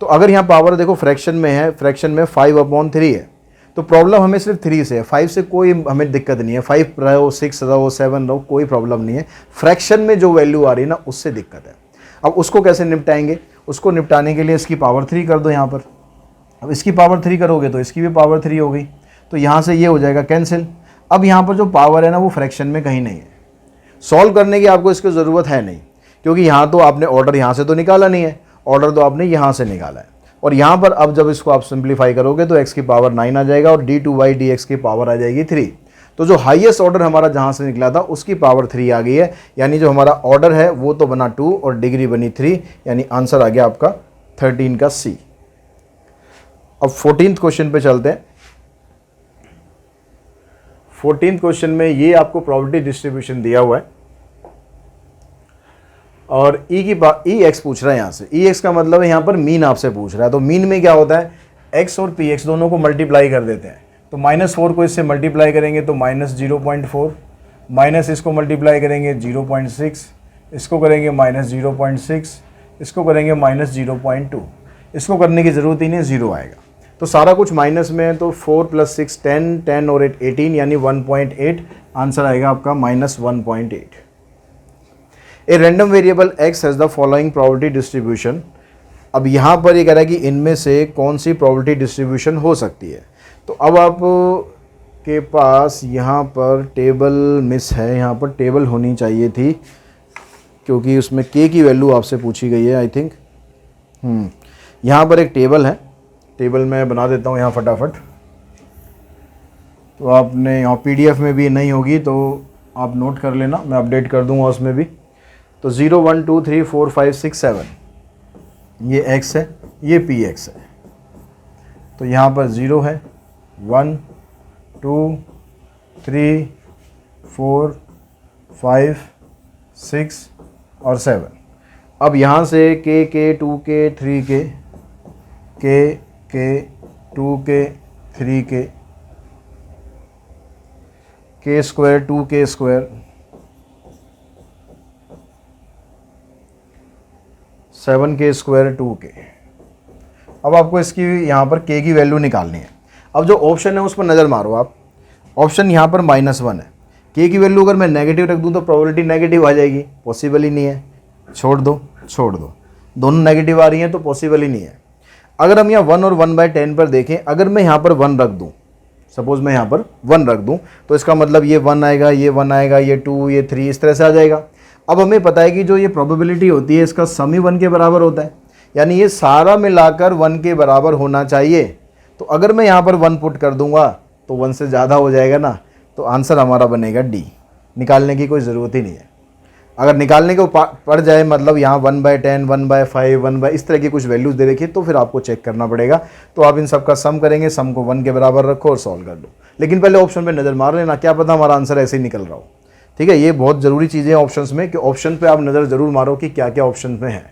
तो अगर यहाँ पावर देखो फ्रैक्शन में है, फ्रैक्शन में 5/3 है, तो प्रॉब्लम हमें सिर्फ 3 से है, 5 से कोई हमें दिक्कत नहीं है, 5 रहो, 6 रहो, 7 रहो, कोई प्रॉब्लम नहीं है। फ्रैक्शन में जो वैल्यू आ रही है ना, उससे दिक्कत है। अब उसको कैसे निपटाएंगे, उसको निपटाने के लिए इसकी पावर 3 कर दो यहाँ पर। अब इसकी पावर 3 करोगे तो इसकी भी पावर 3 हो गई, तो यहाँ से ये हो जाएगा कैंसिल। अब यहाँ पर जो पावर है ना, वो फ्रैक्शन में कहीं नहीं है, सॉल्व करने की आपको इसकी ज़रूरत है नहीं, क्योंकि यहाँ तो आपने ऑर्डर यहाँ से तो निकाला नहीं है, ऑर्डर तो आपने यहाँ से निकाला है। और यहाँ पर अब जब इसको आप सिंप्लीफाई करोगे तो x की पावर 9 आ जाएगा, और d2/dx की पावर आ जाएगी 3। तो जो हाईएस्ट ऑर्डर हमारा जहाँ से निकला था उसकी पावर 3 आ गई है, यानी जो हमारा ऑर्डर है वो तो बना 2 और डिग्री बनी 3, यानी आंसर आ गया आपका 13 का C। अब 14th क्वेश्चन पे चलते हैं। 14th क्वेश्चन में ये आपको प्रोबेबिलिटी डिस्ट्रीब्यूशन दिया हुआ है, और ई एक्स पूछ रहा है यहाँ से। ई एक्स का मतलब है यहाँ पर मीन आपसे पूछ रहा है। तो मीन में क्या होता है, एक्स और पी एक्स दोनों को मल्टीप्लाई कर देते हैं। तो -4 को इससे मल्टीप्लाई करेंगे तो -0.4, माइनस इसको मल्टीप्लाई करेंगे 0.6, इसको करेंगे -0.6, इसको करेंगे -0.2। इसको करने की ज़रूरत ही नहीं, 0 आएगा। तो सारा कुछ माइनस में है, तो 4 + 6 10, 10 और 8 18, यानी 1.8 आंसर आएगा आपका -1.8। A random variable x has the following probability distribution. अब यहाँ पर ये कह रहा है कि इनमें से कौन सी प्रोबेबिलिटी डिस्ट्रीब्यूशन हो सकती है। तो अब आप के पास यहाँ पर टेबल मिस है, यहाँ पर टेबल होनी चाहिए थी, क्योंकि उसमें k की वैल्यू आपसे पूछी गई है आई थिंक। यहाँ पर एक टेबल है, टेबल मैं बना देता हूँ यहाँ फटाफट। तो आपने यहाँ PDF में भी नहीं होगी तो आप नोट कर लेना, मैं अपडेट कर दूँगा उसमें भी। तो 0 1 2 3 4 5 6 7 ये x है, ये px है। तो यहाँ पर 0 है, 1 2 3 4 5 6 और 7। अब यहाँ से k 2k 3k k 2k 3k k square 2k square 7k square 2k। अब आपको इसकी यहाँ पर k की वैल्यू निकालनी है। अब जो ऑप्शन है उस पर नज़र मारो आप, ऑप्शन यहाँ पर -1 है। k की वैल्यू अगर मैं नेगेटिव रख दूँ तो प्रोबेबिलिटी नेगेटिव आ जाएगी, पॉसिबल ही नहीं है, छोड़ दो। दोनों नेगेटिव आ रही हैं तो पॉसिबल ही नहीं है। अगर हम यहाँ 1 और 1/10 पर देखें, अगर मैं यहाँ पर 1 रख दूँ, सपोज़ मैं यहाँ पर 1 रख दूँ, तो इसका मतलब ये 1 आएगा, ये 1 आएगा, ये 2, ये 3, इस तरह से आ जाएगा। अब हमें पता है कि जो ये प्रोबेबिलिटी होती है इसका सम ही 1 के बराबर होता है, यानी ये सारा मिलाकर 1 के बराबर होना चाहिए। तो अगर मैं यहाँ पर 1 पुट कर दूंगा तो 1 से ज़्यादा हो जाएगा ना, तो आंसर हमारा बनेगा डी। निकालने की कोई ज़रूरत ही नहीं है। अगर निकालने को पड़ जाए, मतलब यहाँ 1/10, 1/5, 1 इस तरह की कुछ वैल्यूज़ दे रखी, तो फिर आपको चेक करना पड़ेगा। तो आप इन सब का सम करेंगे, सम को 1 के बराबर रखो और सॉल्व कर दो। लेकिन पहले ऑप्शन पे नज़र मार लेना, क्या पता हमारा आंसर ऐसे ही निकल रहा हो। ठीक है, ये बहुत ज़रूरी चीज़ें हैं ऑप्शंस में, कि ऑप्शन पे आप नज़र ज़रूर मारो कि क्या क्या ऑप्शन में है।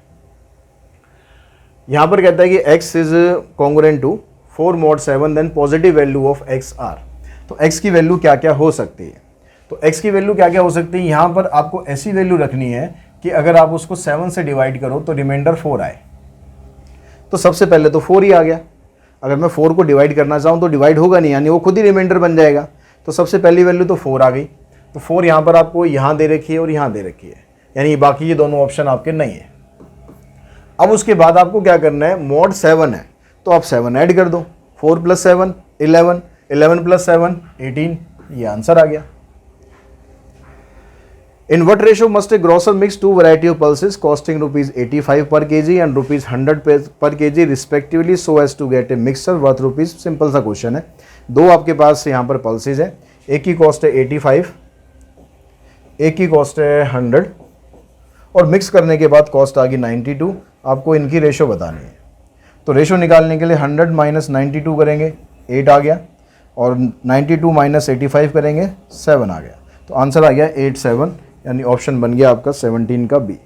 यहाँ पर कहता है कि x is congruent to 4 mod 7 then positive value of x are. तो x की वैल्यू क्या क्या हो सकती है, तो x की वैल्यू क्या क्या हो सकती है, यहाँ पर आपको ऐसी वैल्यू रखनी है कि अगर आप उसको 7 से डिवाइड करो तो रिमाइंडर 4 आए। तो सबसे पहले तो 4 ही आ गया। अगर मैं 4 को डिवाइड करना चाहूँ तो डिवाइड होगा नहीं, यानी वो खुद ही रिमाइंडर बन जाएगा। तो सबसे पहली वैल्यू तो 4 आ गई। तो 4 यहाँ पर आपको यहाँ दे रखी है और यहाँ दे रखी है, यानी बाकी ये दोनों ऑप्शन आपके नहीं है। अब उसके बाद आपको क्या करना है, mod 7 है तो आप 7 ऐड कर दो। 4 + 7 11, 11 + 7 18, ये आंसर आ गया। In what ratio must a grocer mix 2 variety of pulses costing ₹85 per kg and ₹100 per kg respectively so as to get a mixture worth rupees? Simple सा क्वेश्चन है। दो आपके पास यहाँ पर पल्सेज है, एक की कॉस्ट है 85, एक की कॉस्ट है 100, और मिक्स करने के बाद कॉस्ट आ गई 92। आपको इनकी रेशो बतानी है। तो रेशो निकालने के लिए 100 - 92 करेंगे, 8 आ गया, और 92 - 85 करेंगे, 7 आ गया। तो आंसर आ गया 87, यानी ऑप्शन बन गया आपका 17 का बी।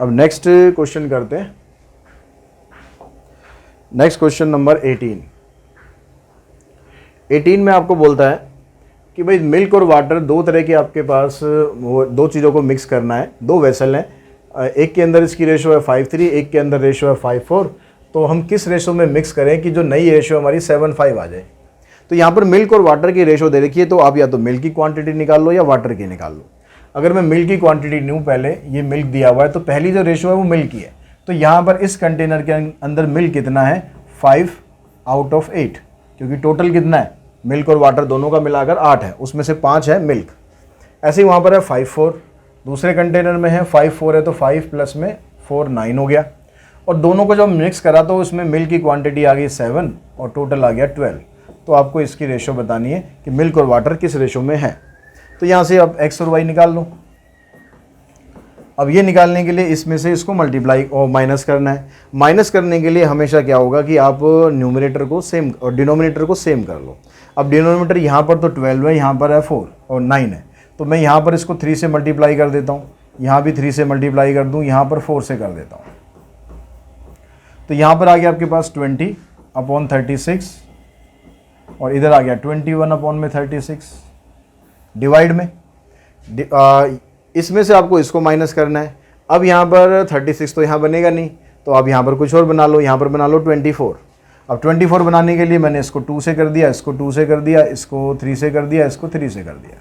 अब नेक्स्ट क्वेश्चन करते हैं। नेक्स्ट क्वेश्चन नंबर 18 में आपको बोलता है कि भाई मिल्क और वाटर दो तरह के आपके पास, वो दो चीज़ों को मिक्स करना है। दो वेसल हैं, एक के अंदर इसकी रेशो है 5:3, एक के अंदर रेशो है 5:4। तो हम किस रेशो में मिक्स करें कि जो नई रेशो हमारी 7:5 आ जाए। तो यहाँ पर मिल्क और वाटर की रेशो दे रखी है, तो आप या तो मिल्क की क्वांटिटी निकाल लो या वाटर की निकाल लो। अगर मैं मिल्क की क्वांटिटी लूँ, पहले ये मिल्क दिया हुआ है, तो पहली जो रेशो है वो मिल्क की है। तो यहाँ पर इस कंटेनर के अंदर मिल्क कितना है, 5/8, क्योंकि टोटल कितना है, मिल्क और वाटर दोनों का मिलाकर 8 है, उसमें से 5 है मिल्क। ऐसे ही वहाँ पर है 5/4, दूसरे कंटेनर में है 5/4 है, तो 5 + में 4 9 हो गया। और दोनों को जब मिक्स करा तो उसमें मिल्क की क्वांटिटी आ गई 7 और टोटल आ गया 12। तो आपको इसकी रेशो बतानी है कि मिल्क और वाटर किस रेशो में है। तो यहाँ से अब x और y निकाल लो। अब ये निकालने के लिए इसमें से इसको मल्टीप्लाई और माइनस करना है। माइनस करने के लिए हमेशा क्या होगा कि आप न्यूमरेटर को सेम और डिनोमिनेटर को सेम कर लो। अब डिनोमिनेटर यहाँ पर तो 12 है, यहाँ पर है 4 और 9 है, तो मैं यहाँ पर इसको 3 से मल्टीप्लाई कर देता हूँ, यहाँ भी 3 से मल्टीप्लाई कर दूँ, यहाँ पर 4 से कर देता हूँ। तो यहाँ पर आ गया आपके पास 20/36 और इधर आ गया 21/36 डिवाइड में। इसमें से आपको इसको माइनस करना है। अब यहाँ पर 36 तो यहाँ बनेगा नहीं, तो आप यहाँ पर कुछ और बना लो, यहाँ पर बना लो 24। अब 24 बनाने के लिए मैंने इसको 2 से कर दिया, इसको 2 से कर दिया, इसको 3 से कर दिया, इसको 3 से कर दिया।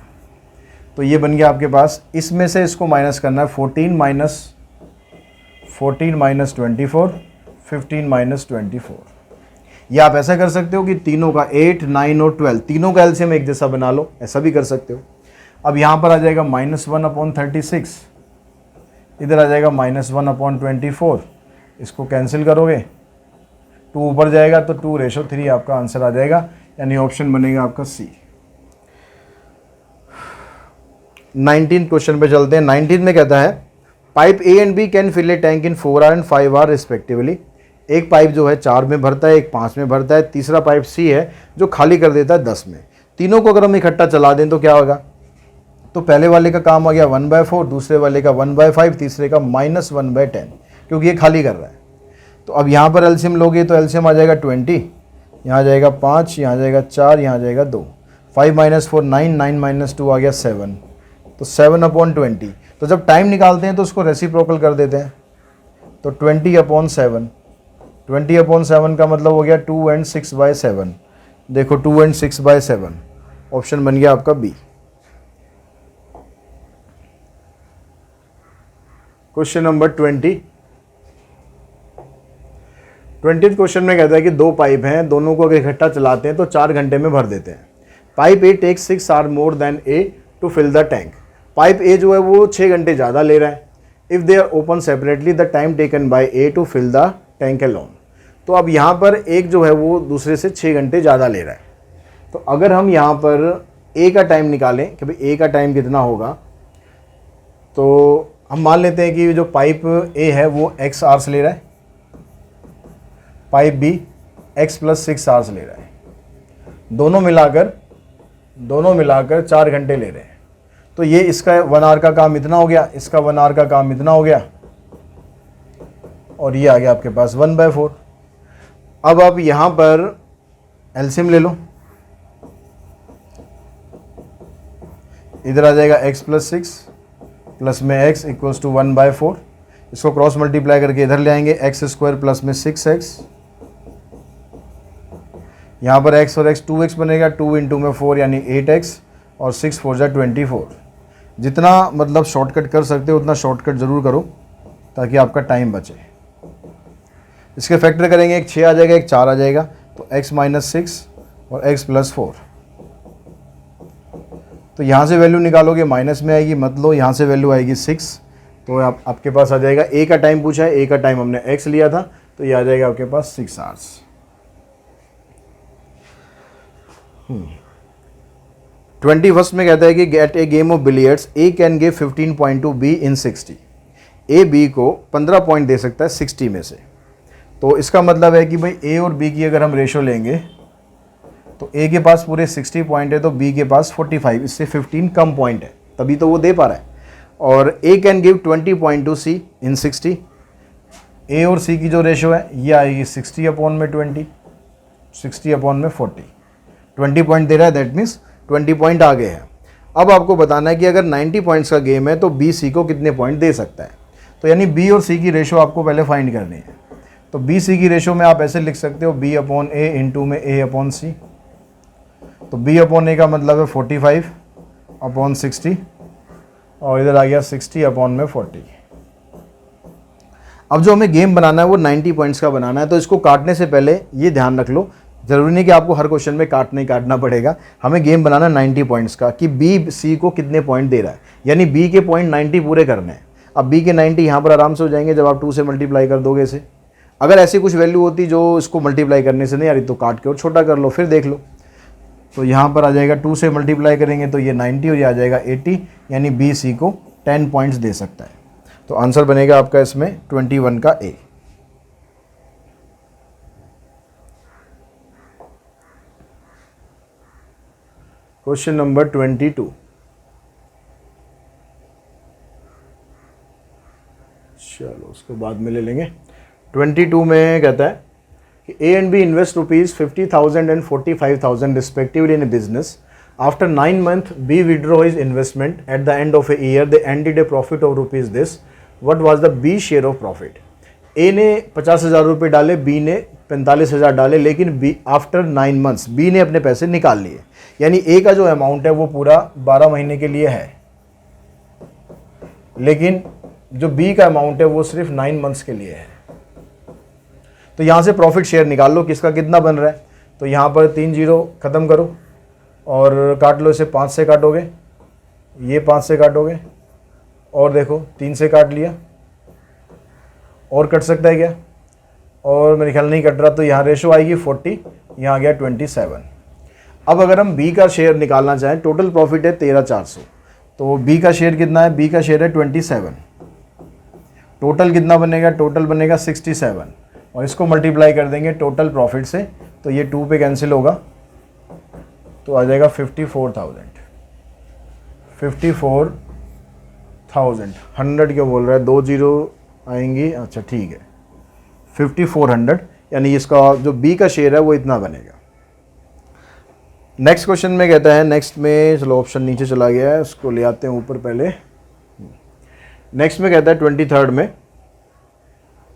तो ये बन गया आपके पास। इसमें से इसको माइनस करना है, 14 - 24, 15 - 24। या आप ऐसा कर सकते हो कि तीनों का 8, 9 और 12 तीनों का एलसीएम एक जैसा बना लो, ऐसा भी कर सकते हो। अब यहाँ पर आ जाएगा -1/36, इधर आ जाएगा -1/24, इसको कैंसिल करोगे 2 ऊपर जाएगा तो 2:3 आपका आंसर आ जाएगा, यानी ऑप्शन बनेगा आपका सी। 19 क्वेश्चन पे चलते हैं। 19 में कहता है pipe A and B can fill a tank in 4 hour and 5 hour respectively. एक पाइप जो है 4 में भरता है, एक 5 में भरता है, तीसरा पाइप सी है जो खाली कर देता है 10 में। तीनों को अगर हम इकट्ठा चला दें तो क्या होगा। तो पहले वाले का काम आ गया 1/4, दूसरे वाले का 1/5, तीसरे का -1/10, क्योंकि ये खाली कर रहा है। तो अब यहाँ पर एलसीएम लोगे तो एलसीएम आ जाएगा 20, यहाँ आ जाएगा 5, यहाँ आ जाएगा 4, यहाँ आ जाएगा 2, 5 - 4 9, 9 - 2 आ गया 7, तो 7/20। तो जब टाइम निकालते हैं तो उसको रेसिप्रोकल कर देते हैं, तो 20/7, 20/7 का मतलब हो गया 2 and 6/7। देखो 2 and 6/7, ऑप्शन बन गया आपका बी। क्वेश्चन नंबर 20 क्वेश्चन में कहता है कि दो पाइप हैं, दोनों को अगर इकट्ठा चलाते हैं तो 4 घंटे में भर देते हैं। Pipe A takes 6 hour more than A to fill the tank. Pipe A जो है वो 6 घंटे ज़्यादा ले रहा है। If they are open separately the time taken by A to fill the tank alone. तो अब यहाँ पर एक जो है वो दूसरे से 6 घंटे ज़्यादा ले रहा है। तो अगर हम यहाँ पर ए का टाइम निकालें कि भाई ए का टाइम कितना होगा, तो हम मान लेते हैं कि जो पाइप ए है वो x आवर्स ले रहा है, पाइप बी x + 6 आवर्स ले रहा है, दोनों मिलाकर 4 घंटे ले रहे हैं। तो ये इसका 1 आवर का काम इतना हो गया, इसका 1 आवर का काम इतना हो गया, और ये आ गया आपके पास 1/4। अब आप यहाँ पर एलसीएम ले लो, इधर आ जाएगा x + 6 प्लस में x = 1/4, इसको क्रॉस मल्टीप्लाई करके इधर ले आएंगे, x² प्लस में 6x, यहाँ पर x और x 2x बनेगा, 2 × 4 यानी 8x, और 6 4 जा 24। जितना मतलब शॉर्टकट कर सकते हो उतना शॉर्टकट ज़रूर करो ताकि आपका टाइम बचे। इसके फैक्टर करेंगे, एक 6 आ जाएगा, एक 4 आ जाएगा, तो x - 6 और x + 4। तो यहाँ से वैल्यू निकालोगे माइनस में आएगी, मत लो, यहाँ से वैल्यू आएगी 6। तो आपके पास आ जाएगा, ए का टाइम पूछा है, ए का टाइम हमने x लिया था, तो ये आ जाएगा आपके पास 6 आवर्स। 21st में कहता है कि get a game of billiards, A can give 15 point to B in 60। A B को 15 पॉइंट दे सकता है 60 में से। तो इसका मतलब है कि भाई ए और बी की अगर हम रेशो लेंगे तो ए के पास पूरे 60 पॉइंट है, तो बी के पास 45, इससे 15 कम पॉइंट है, तभी तो वो दे पा रहा है। और ए कैन गिव 20 पॉइंट टू सी इन 60। ए और सी की जो रेशो है ये आएगी 60/20, 60/40। 20 पॉइंट दे रहा है, दैट मीन्स 20 पॉइंट आ गए हैं। अब आपको बताना है कि अगर 90 पॉइंट्स का गेम है तो बी सी को कितने पॉइंट दे सकता है। तो यानी बी और सी की रेशो आपको पहले फाइंड करनी है। तो बी सी की रेशो में आप ऐसे लिख सकते हो, B/A इंटू में A/C। तो B/A का मतलब है 45/60, और इधर आ गया 60/40। अब जो हमें गेम बनाना है वो 90 पॉइंट्स का बनाना है। तो इसको काटने से पहले ये ध्यान रख लो, ज़रूरी नहीं कि आपको हर क्वेश्चन में काटना पड़ेगा। हमें गेम बनाना 90 पॉइंट्स का, कि बी सी को कितने पॉइंट दे रहा है, यानी बी के पॉइंट 90 पूरे करने हैं। अब बी के 90 यहाँ पर आराम से हो जाएंगे जब आप 2 से मल्टीप्लाई कर दोगे इसे। अगर ऐसी कुछ वैल्यू होती जो इसको मल्टीप्लाई करने से नहीं आ रही, तो काट के और छोटा कर लो, फिर देख लो। तो यहाँ पर आ जाएगा 2 से मल्टीप्लाई करेंगे तो ये 90 और ये आ जाएगा 80, यानी बी सी को 10 पॉइंट्स दे सकता है। तो आंसर बनेगा आपका इसमें 21 का ए। Question number 22। चलो उसको बाद में ले लेंगे। 22 में कहता है कि A and B invest ₹50,000 and ₹45,000 respectively in a business. After 9 months B withdraw his investment at the end of a year, they ended a profit of rupees this. What was the B share of profit? A ने 50,000 रुपये डाले, B ने 45,000 डाले, लेकिन be after 9 months B ने अपने पैसे निकाल लिए। यानी ए का जो अमाउंट है वो पूरा 12 महीने के लिए है, लेकिन जो बी का अमाउंट है वो सिर्फ 9 months के लिए है। तो यहाँ से प्रॉफिट शेयर निकाल लो, किसका कितना बन रहा है। तो यहाँ पर 3 0 ख़त्म करो और काट लो, इसे 5 से काटोगे, ये 5 से काटोगे, और देखो 3 से काट लिया, और कट सकता है क्या? और मेरे ख्याल नहीं कट रहा। तो यहाँ रेशो आएगी 40, यहाँ आ गया 27। अब अगर हम बी का शेयर निकालना चाहें, टोटल प्रॉफिट है 13,400, तो बी का शेयर कितना है? बी का शेयर है 27। टोटल कितना बनेगा? टोटल बनेगा 67, और इसको मल्टीप्लाई कर देंगे टोटल प्रॉफिट से, तो ये 2 पे कैंसिल होगा, तो आ जाएगा 54,000। 54,000, 100 क्यों बोल रहा है? 2 0 आएंगी, अच्छा ठीक है, 5400, यानी इसका जो बी का शेयर है वो इतना बनेगा। नेक्स्ट क्वेश्चन में कहता है, नेक्स्ट में चलो ऑप्शन नीचे चला गया है, उसको ले आते हैं ऊपर पहले। नेक्स्ट में कहता है 23rd में,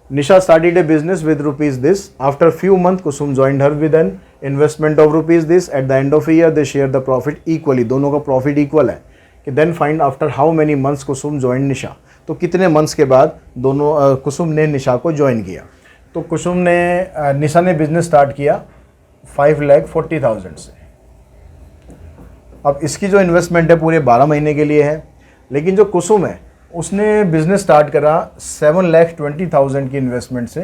निशा started a business with rupees this. After few months, Kusum joined her with an investment of rupees this. At the end of a year, they share the profit equally. दोनों का profit equal है। कि then find after how many months Kusum joined निशा। तो कितने months के बाद दोनों कुसुम ने निशा को ज्वाइन किया। तो कुसुम ने निशा ने बिजनेस स्टार्ट किया 5,40,000 से। अब इसकी जो इन्वेस्टमेंट है पूरे 12 महीने के लिए है, लेकिन जो कुसुम है उसने बिज़नेस स्टार्ट करा 7,20,000 की इन्वेस्टमेंट से,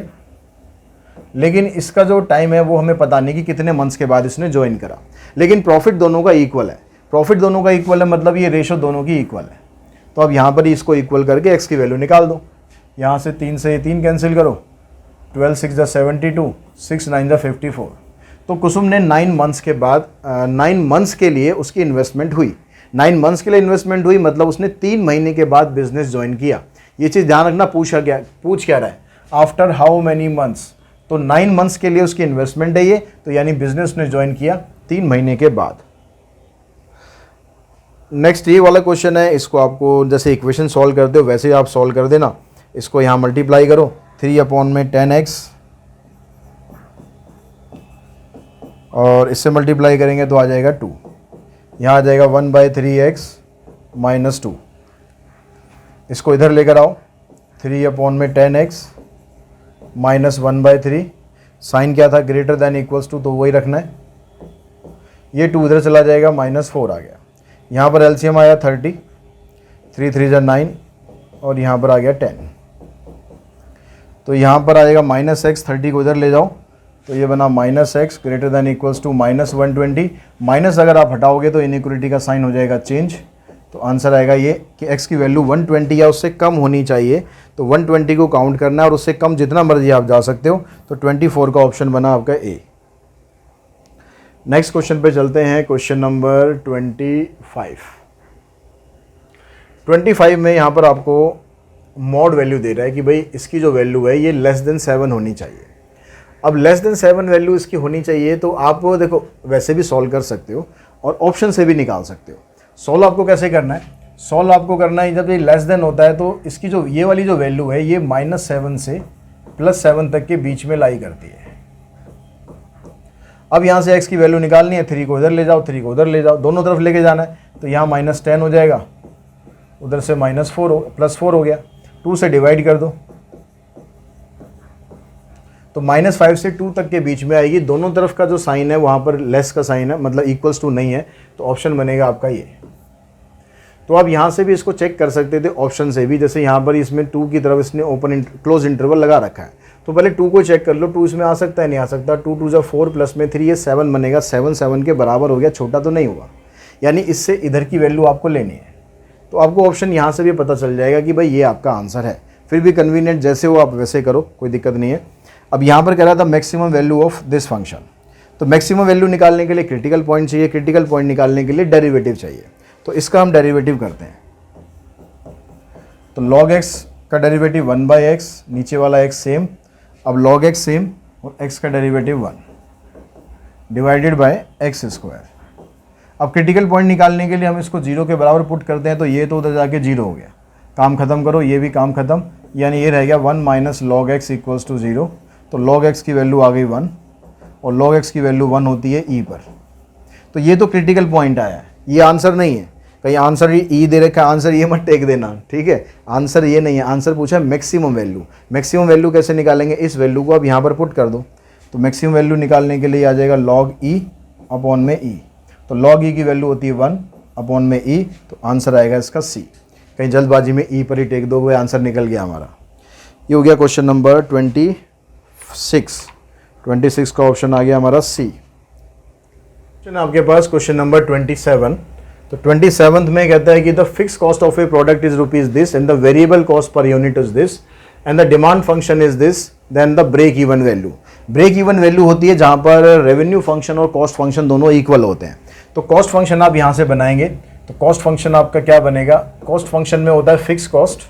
लेकिन इसका जो टाइम है वो हमें पता नहीं कि कितने मंथ्स के बाद इसने ज्वाइन करा। लेकिन प्रॉफिट दोनों का इक्वल है, प्रॉफिट दोनों का इक्वल है, मतलब ये रेशो दोनों की इक्वल है। तो अब यहाँ पर इसको इक्वल करके एक्स की वैल्यू निकाल दो। यहाँ से 3 से 3 कैंसिल करो, 12 6 जा 72, 6 9 जा 54। तो कुसुम ने 9 मंथ्स के बाद 9 मंथ्स के लिए उसकी इन्वेस्टमेंट हुई। 9 मंथ्स के लिए इन्वेस्टमेंट हुई मतलब उसने 3 महीने के बाद बिजनेस ज्वाइन किया। ये चीज़ ध्यान रखना, पूछ क्या रहा है, आफ्टर हाउ मैनी मंथ्स। तो 9 मंथ्स के लिए उसकी इन्वेस्टमेंट है ये, तो यानी बिजनेस ने ज्वाइन किया 3 महीने के बाद। नेक्स्ट ये वाला क्वेश्चन है, इसको आपको जैसे इक्वेशन सॉल्व करते हो वैसे ही आप सॉल्व कर देना। इसको यहाँ मल्टीप्लाई करो, 3/10x और इससे मल्टीप्लाई करेंगे तो आ जाएगा 2। यहाँ आ जाएगा 1/3x - 2। इसको इधर लेकर आओ, 3/10x - 1/3। साइन क्या था, ग्रेटर दैन इक्वल्स टू, तो वही रखना है। ये 2 इधर चला जाएगा, -4 आ गया। यहाँ पर एलसीएम आया 30, 3 3 जा 9 और यहाँ पर आ गया 10। तो यहाँ पर आएगा -x, 30 को इधर ले जाओ तो ये बना -x greater than equals to -120। Minus अगर आप हटाओगे तो इनइक्वलिटी का साइन हो जाएगा चेंज। तो आंसर आएगा ये कि x की वैल्यू 120 या उससे कम होनी चाहिए। तो 120 को काउंट करना है और उससे कम जितना मर्जी आप जा सकते हो। तो 24 का ऑप्शन बना आपका ए। नेक्स्ट क्वेश्चन पे चलते हैं, क्वेश्चन नंबर 25 में यहाँ पर आपको मॉड वैल्यू दे रहा है कि भाई इसकी जो वैल्यू है ये लेस देन 7 होनी चाहिए। अब लेस देन 7 वैल्यू इसकी होनी चाहिए, तो आप देखो वैसे भी सॉल्व कर सकते हो और ऑप्शन से भी निकाल सकते हो। सॉल्व आपको कैसे करना है, सॉल्व आपको करना है जब ये लेस देन होता है तो इसकी जो ये वाली जो वैल्यू है ये -7 से +7 तक के बीच में लाई करती है। अब यहाँ से x की वैल्यू निकालनी है, 3 को इधर ले जाओ, 3 को उधर ले जाओ, दोनों तरफ लेके जाना है। तो यहाँ -10 हो जाएगा, उधर से +4 हो गया, 2 से डिवाइड कर दो तो -5 से 2 तक के बीच में आएगी। दोनों तरफ का जो साइन है वहाँ पर लेस का साइन है, मतलब इक्वल्स टू नहीं है, तो ऑप्शन बनेगा आपका ये। तो आप यहाँ से भी इसको चेक कर सकते थे ऑप्शन से भी, जैसे यहाँ पर इसमें 2 की तरफ इसने क्लोज इंटरवल लगा रखा है। तो पहले 2 को चेक कर लो, 2 इसमें आ सकता है, नहीं आ सकता। 2 2 जा 4 प्लस में 3 ये 7 बनेगा, 7 7 के बराबर हो गया, छोटा तो नहीं हुआ। यानी इससे इधर की वैल्यू आपको लेनी है। तो आपको ऑप्शन यहाँ से भी पता चल जाएगा कि भाई ये आपका आंसर है। फिर भी कन्वीनियंट जैसे हो आप वैसे करो, कोई दिक्कत नहीं है। अब यहाँ पर कह रहा था maximum value of this function. तो मैक्सिमम वैल्यू निकालने के लिए क्रिटिकल पॉइंट चाहिए, क्रिटिकल पॉइंट निकालने के लिए डेरिवेटिव चाहिए। तो इसका हम डेरिवेटिव करते हैं। तो log x का डेरिवेटिव 1/x, नीचे वाला x सेम। अब log x सेम और x का derivative 1 divided by x square. अब क्रिटिकल पॉइंट निकालने के लिए हम इसको 0 के बराबर पुट करते हैं, तो ये तो उधर जाके 0 हो गया, काम खत्म करो, ये भी काम खत्म, यानी ये रह गया 1 - log x इक्वल्स टू 0। तो log x की वैल्यू आ गई 1 और log x की वैल्यू 1 होती है e पर। तो ये तो क्रिटिकल पॉइंट आया है, ये आंसर नहीं है। कहीं आंसर ये ई दे रखा है, आंसर ये मत टेक देना, ठीक है। आंसर ये नहीं है, आंसर पूछा है मैक्सिमम वैल्यू। मैक्सिमम वैल्यू कैसे निकालेंगे, इस वैल्यू को अब यहाँ पर पुट कर दो। तो मैक्सिमम वैल्यू निकालने के लिए आ जाएगा log e अपॉन में e। तो log e की वैल्यू होती है 1 अपॉन में e, तो आंसर आएगा इसका c। कहीं जल्दबाजी में e पर ही टेक दो, वो आंसर निकल गया हमारा। ये हो गया क्वेश्चन नंबर 26 का ऑप्शन आ गया हमारा c। आपके पास क्वेश्चन नंबर 27। तो 27th में कहता है कि the fix cost of a product is rupees this and the variable cost per unit is this and the demand function is this, then the break even value. Break even value होती है जहां पर revenue function और cost function दोनों equal होते हैं। तो cost function आप यहां से बनाएंगे, तो कॉस्ट फंक्शन आपका क्या बनेगा, कॉस्ट फंक्शन में होता है फिक्स कॉस्ट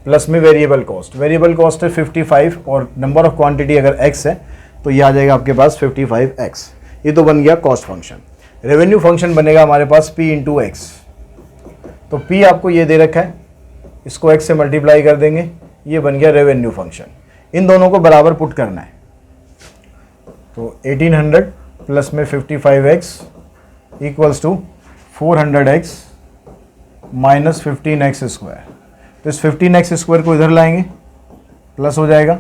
प्लस में वेरिएबल कॉस्ट। वेरिएबल कॉस्ट है 55 और नंबर ऑफ क्वांटिटी अगर x है तो ये आ जाएगा आपके पास 55x। ये तो बन गया कॉस्ट फंक्शन। रेवेन्यू फंक्शन बनेगा हमारे पास p इंटू x। तो p आपको ये दे रखा है, इसको x से मल्टीप्लाई कर देंगे, ये बन गया रेवेन्यू फंक्शन। इन दोनों को बराबर पुट करना है। तो 1800 प्लस में 55x equals to 400x minus 15x square. तो इस 15x स्क्वायर को इधर लाएंगे, प्लस हो जाएगा,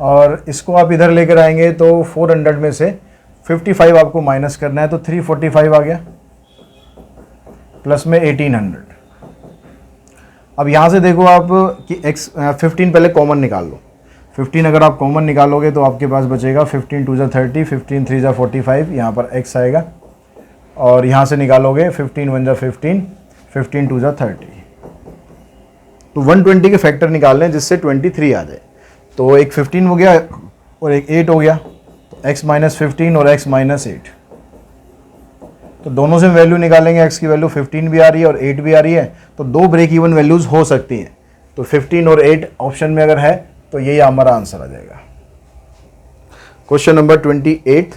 और इसको आप इधर लेकर आएंगे तो 400 में से 55 आपको माइनस करना है, तो 345 आ गया प्लस में 1800। अब यहाँ से देखो आप कि x 15 पहले कॉमन निकाल लो। 15 अगर आप कॉमन निकालोगे तो आपके पास बचेगा 15 2 30, 15 3 45, यहाँ पर x आएगा, और यहाँ से निकालोगे 15 1 15, 15 2 30। तो 120 के फैक्टर निकाल लें जिससे 23 आ जाए। तो एक 15 हो गया और एक 8 हो गया, तो x माइनस 15 और x माइनस 8। तो दोनों से वैल्यू निकालेंगे, x की वैल्यू 15 भी आ रही है और 8 भी आ रही है, तो दो ब्रेक इवन वैल्यूज़ हो सकती हैं। तो 15 और 8 ऑप्शन में अगर है तो यही हमारा आंसर आ जाएगा। क्वेश्चन नंबर 28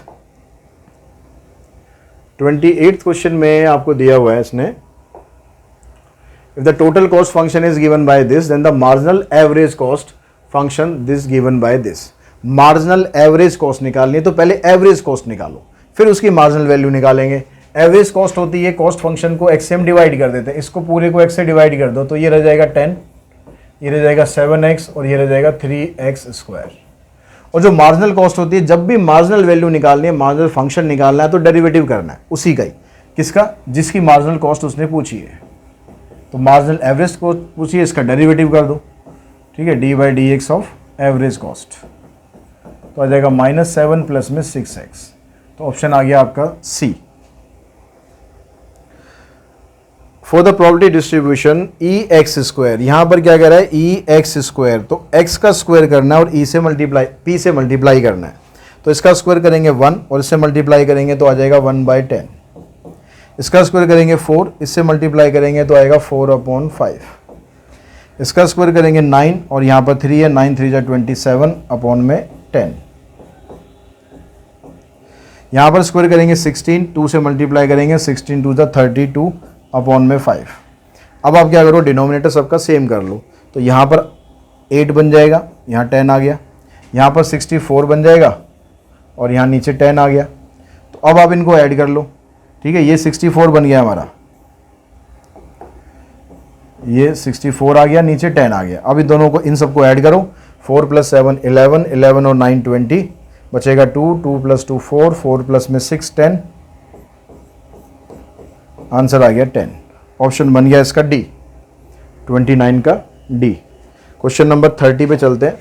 क्वेश्चन में आपको दिया हुआ है इसने, if the total cost function is given by this then the marginal average cost function this given by this. Marginal average cost निकालनी है तो पहले एवरेज कॉस्ट निकालो, फिर उसकी मार्जिनल वैल्यू निकालेंगे। एवरेज कॉस्ट होती है कॉस्ट फंक्शन को x से हम डिवाइड कर देते हैं, इसको पूरे को x से डिवाइड कर दो तो ये रह जाएगा 10, ये रह जाएगा 7x और ये रह जाएगा 3x स्क्वायर। और जो मार्जिनल कॉस्ट होती है, जब भी मार्जिनल वैल्यू निकालनी है, मार्जिनल फंक्शन निकालना है तो डेरिवेटिव करना है उसी का ही, किसका, जिसकी मार्जिनल कॉस्ट उसने पूछी है। तो मार्जिनल एवरेज कॉस्ट पूछी है, इसका डेरिवेटिव कर दो, ठीक है, d/dx ऑफ एवरेज कॉस्ट, तो आ जाएगा -7 प्लस में 6x। तो ऑप्शन आ गया आपका C. For the property distribution EX square, यहां पर क्या कह रहा है EX स्क्वायर, तो x का स्क्वायर करना है और E से मल्टीप्लाई, P से मल्टीप्लाई करना है। तो इसका स्क्वायर करेंगे 1 और इससे मल्टीप्लाई करेंगे तो आ जाएगा 1/10। इसका स्क्वायर करेंगे 4, इससे मल्टीप्लाई करेंगे तो आएगा 4/5। इसका स्क्वायर करेंगे 9 और यहाँ पर 3 है, 9 3 27 अपॉन में 10। यहाँ पर स्क्वायर करेंगे 16, 2 से मल्टीप्लाई करेंगे 16 2 32 अपॉन में 5। अब आप क्या करो, डिनोमिनेटर सबका सेम कर लो, तो यहाँ पर 8 बन जाएगा, यहाँ 10 आ गया, यहाँ पर 64 बन जाएगा और यहाँ नीचे 10 आ गया। तो अब आप इनको ऐड कर लो, ठीक है, ये 64 बन गया हमारा, ये 64 आ गया, नीचे 10 आ गया। अब इन दोनों को, इन सबको ऐड करो, 4 + 7 11, 11 और 9 20, बचेगा 2, 2 + 2 4, 4 + में 6 10, आंसर आ गया 10। ऑप्शन बन गया इसका डी, 29 का डी। क्वेश्चन नंबर 30 पे चलते हैं।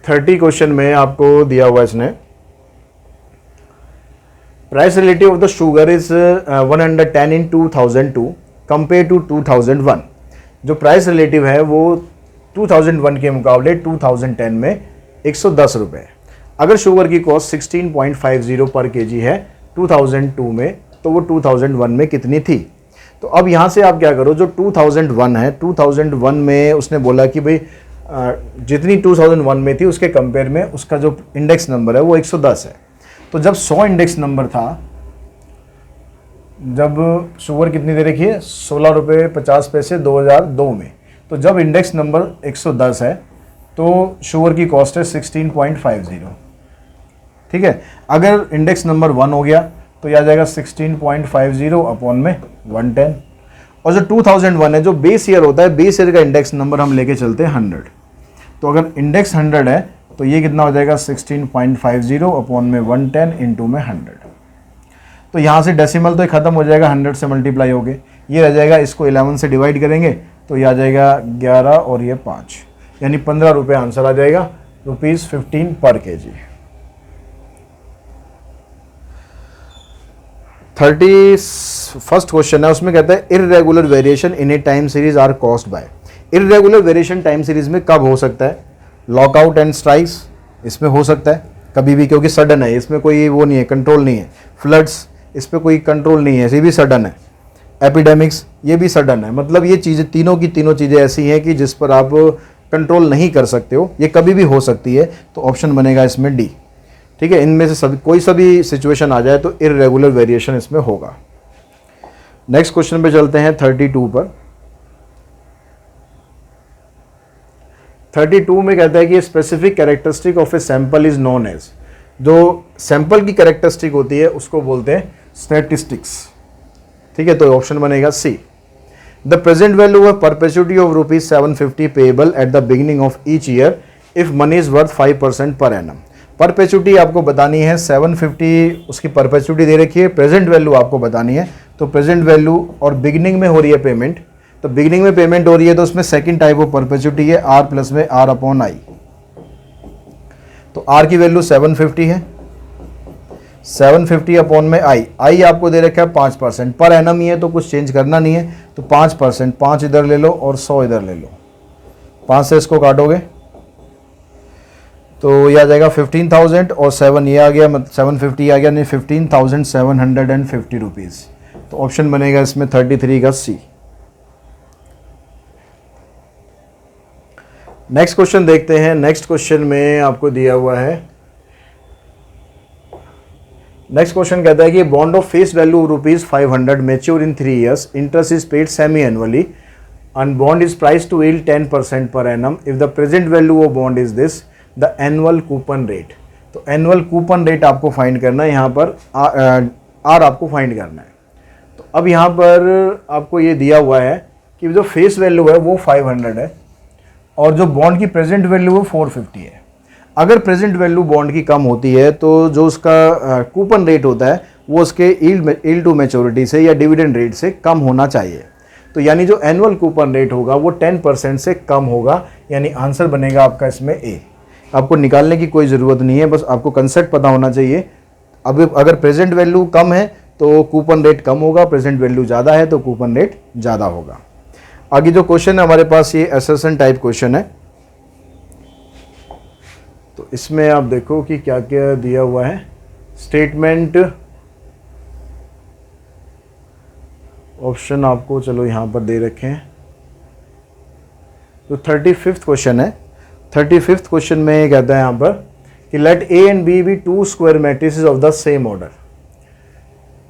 30 क्वेश्चन में आपको दिया हुआ इसने, price relative of the sugar is 110 in 2002 compare to 2001। जो प्राइस रिलेटिव है वो 2001 के मुकाबले 2010 में 110 रुपये है। अगर शुगर की कॉस्ट 16.50 पर केजी है 2002 में, तो वो 2001 में कितनी थी। तो अब यहाँ से आप क्या करो, जो 2001 है, 2001 में उसने बोला कि भाई जितनी 2001 में थी उसके कंपेयर में उसका जो इंडेक्स नंबर है वो 110 है। तो जब 100 इंडेक्स नंबर था, जब शुगर कितनी दे रखी है 16 रुपये 50 पैसे 2002 में, तो जब इंडेक्स नंबर 110 है तो शुगर की कॉस्ट है 16.50, ठीक है। अगर इंडेक्स नंबर 1 हो गया तो यह आ जाएगा 16.50 अपॉन में 110। और जो 2001 है, जो बेस ईयर होता है, बेस ईयर का इंडेक्स नंबर हम लेके चलते हैं 100। तो अगर इंडेक्स 100 है तो ये कितना हो जाएगा 16.50 अपॉन में 110 इंटू में 100। तो यहाँ से डेसिमल तो ख़त्म हो जाएगा, 100 से मल्टीप्लाई हो गए, ये रह जाएगा, इसको 11 से डिवाइड करेंगे तो ये आ जाएगा 11 और ये 5, यानी 15 रुपये आंसर आ जाएगा, ₹15 पर केजी। 31st क्वेश्चन है, उसमें कहता है irregular variation in a time series are caused by. Irregular variation time series में कब हो सकता है, लॉकआउट एंड स्ट्राइक्स इसमें हो सकता है कभी भी, क्योंकि सडन है, इसमें कोई वो नहीं है, कंट्रोल नहीं है। फ्लड्स, इस पर कोई कंट्रोल नहीं है, ये भी सडन है। एपिडेमिक्स, ये भी सडन है। मतलब ये चीज़ें तीनों की तीनों चीज़ें ऐसी हैं कि जिस पर आप कंट्रोल नहीं कर सकते हो, ये कभी भी हो सकती है। तो ऑप्शन बनेगा इसमें डी, ठीक है। इनमें से सभी, कोई सा भी सिचुएशन आ जाए तो इर्रेगुलर वेरिएशन इसमें होगा। नेक्स्ट क्वेश्चन पे चलते हैं 32 पर। 32 में कहता है कि specific characteristic of a sample is known as. जो सैंपल की कैरेक्टरिस्टिक होती है उसको बोलते हैं स्टैटिस्टिक्स, ठीक है। तो ऑप्शन बनेगा C. The present value of perpetuity of ₹750 payable at the beginning of each year if money is worth 5% per annum. Perpetuity आपको बतानी है, 750 उसकी परपेचुइटी दे रखी है, प्रेजेंट वैल्यू आपको बतानी है। तो प्रेजेंट वैल्यू और बिगिनिंग में हो रही है पेमेंट, तो बिगिनिंग में पेमेंट हो रही है तो उसमें सेकंड टाइप ऑफ परपेचुइटी है आर प्लस में आर अपॉन आई। तो आर की वैल्यू 750 है, 750 अपॉन में आई आपको दे रखा है 5%, पर एनम ही है तो कुछ चेंज करना नहीं है, तो 5%, 5 इधर ले लो और 100 इधर ले लो, 5 से इसको काटोगे तो ये आ जाएगा 15,000 और 7 ये आ गया, 750 आ गया, नहीं 15,750 रुपीज़। तो ऑप्शन बनेगा इसमें 33 का सी। नेक्स्ट क्वेश्चन देखते हैं। नेक्स्ट क्वेश्चन में आपको दिया हुआ है, नेक्स्ट क्वेश्चन कहता है कि bond of face value ₹500 mature in 3 years, interest is paid semi annually and bond is priced to yield 10% per annum. If the present value of bond is this, the annual coupon rate. तो annual coupon rate आपको find करना है, यहाँ पर are आपको find करना है। तो अब यहाँ पर आपको ये दिया हुआ है कि जो फेस वैल्यू है वो 500 है और जो बॉन्ड की प्रेजेंट वैल्यू वो 450 है। अगर प्रेजेंट वैल्यू बॉन्ड की कम होती है तो जो उसका कूपन रेट होता है वो उसके यील्ड टू मैच्योरिटी से या डिविडेंड रेट से कम होना चाहिए। तो यानी जो एनुअल कूपन रेट होगा वो 10% से कम होगा, यानी आंसर बनेगा आपका इसमें ए। आपको निकालने की कोई ज़रूरत नहीं है, बस आपको कंसेप्ट पता होना चाहिए। अब अगर प्रेजेंट वैल्यू कम है तो कूपन रेट कम होगा, प्रेजेंट वैल्यू ज़्यादा है तो कूपन रेट ज़्यादा होगा। आगे जो क्वेश्चन है हमारे पास ये एसेसन टाइप क्वेश्चन है। तो इसमें आप देखो कि क्या क्या दिया हुआ है। स्टेटमेंट ऑप्शन आपको चलो यहाँ पर दे रखे हैं। तो 35th क्वेश्चन है। 35th क्वेश्चन में ये कहता है यहाँ पर कि let A and B be 2 square matrices of the same order.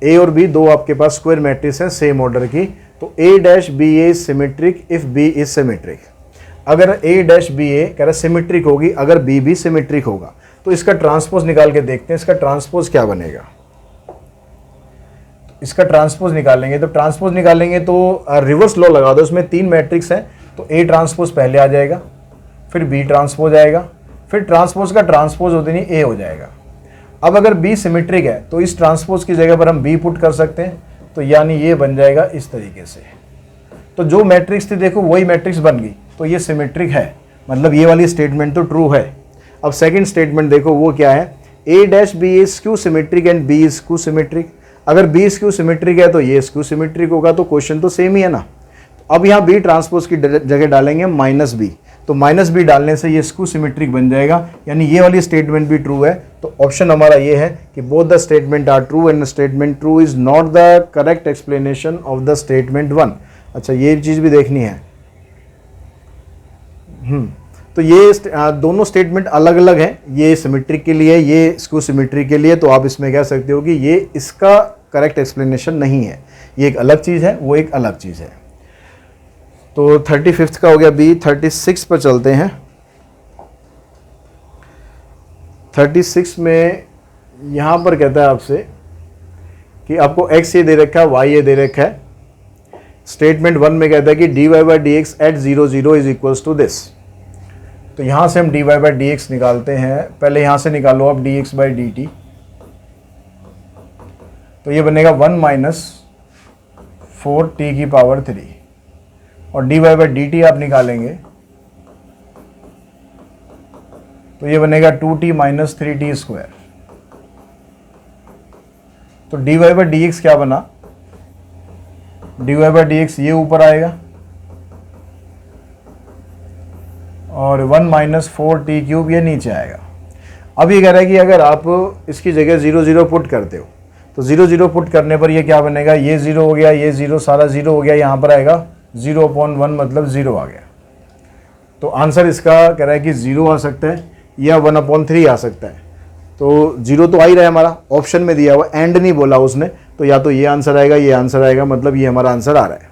A और बी दो आपके पास स्क्वायर मैट्रिक्स हैं सेम ऑर्डर की। तो A dash B A symmetric if B is symmetric. अगर ए डैश बी ए कह रहा सिमेट्रिक होगी, अगर बी भी सिमेट्रिक होगा, तो इसका ट्रांसपोज निकाल के देखते हैं इसका ट्रांसपोज क्या बनेगा। इसका ट्रांसपोज निकालेंगे तो रिवर्स लॉ लगा दो। उसमें 3 मैट्रिक्स हैं तो ए ट्रांसपोज पहले आ जाएगा, फिर बी ट्रांसपोज आएगा, फिर ट्रांसपोज का ट्रांसपोज होते नहीं ए हो जाएगा। अब अगर बी सिमेट्रिक है तो इस ट्रांसपोज की जगह पर हम बी पुट कर सकते हैं, तो यानी ये बन जाएगा इस तरीके से। तो जो मैट्रिक्स थी देखो वही मैट्रिक्स बन गई, तो ये सिमेट्रिक है, मतलब ये वाली स्टेटमेंट तो ट्रू है। अब सेकंड स्टेटमेंट देखो वो क्या है, A dash B is skew symmetric and B is skew symmetric. अगर बी स्क्यू सिमेट्रिक है तो ये स्क्यू सिमेट्रिक होगा, तो क्वेश्चन तो सेम ही है ना। अब यहाँ बी ट्रांसपोज की जगह डालेंगे माइनस बी, तो माइनस बी डालने से ये स्क्यू सिमेट्रिक बन जाएगा, यानी ये वाली स्टेटमेंट भी ट्रू है। तो ऑप्शन हमारा ये है कि both the statement are true and statement true is not the correct explanation of the statement 1। अच्छा ये चीज़ भी देखनी है। तो ये दोनों स्टेटमेंट अलग अलग हैं, ये सिमेट्रिक के लिए, ये स्क्यू सिमेट्रिक के लिए। तो आप इसमें कह सकते हो कि ये इसका करेक्ट एक्सप्लेनेशन नहीं है, ये एक अलग चीज़ है, वो एक अलग चीज़ है। तो 35th का हो गया बी। 36 पर चलते हैं। 36 में यहाँ पर कहता है आपसे कि आपको x ये दे रखा है, y ये दे रखा है। स्टेटमेंट 1 में कहता है कि dy by dx at 0 0 is equals to this. तो यहाँ से हम dy by dx निकालते हैं। पहले यहाँ से निकालो आप dx by dt, तो ये बनेगा 1 माइनस 4t की पावर 3, और dy by dt आप निकालेंगे तो ये बनेगा 2t माइनस 3t स्क्वायर। तो dy by dx क्या बना, dy by dx ये ऊपर आएगा और 1 माइनस 4t क्यूब ये नीचे आएगा। अब ये कह रहा है कि अगर आप इसकी जगह 0 0 पुट करते हो तो 0 0 पुट करने पर ये क्या बनेगा, ये 0 हो गया, ये 0 सारा 0 हो गया, यहाँ पर आएगा 0/1 मतलब 0 आ गया। तो आंसर इसका कह रहा है कि 0 आ सकता है या 1/3 आ सकता है। तो 0 तो आ ही रहा है हमारा, ऑप्शन में दिया हुआ, एंड नहीं बोला उसने, तो या तो ये आंसर आएगा, ये आंसर आएगा, मतलब ये हमारा आंसर आ रहा है।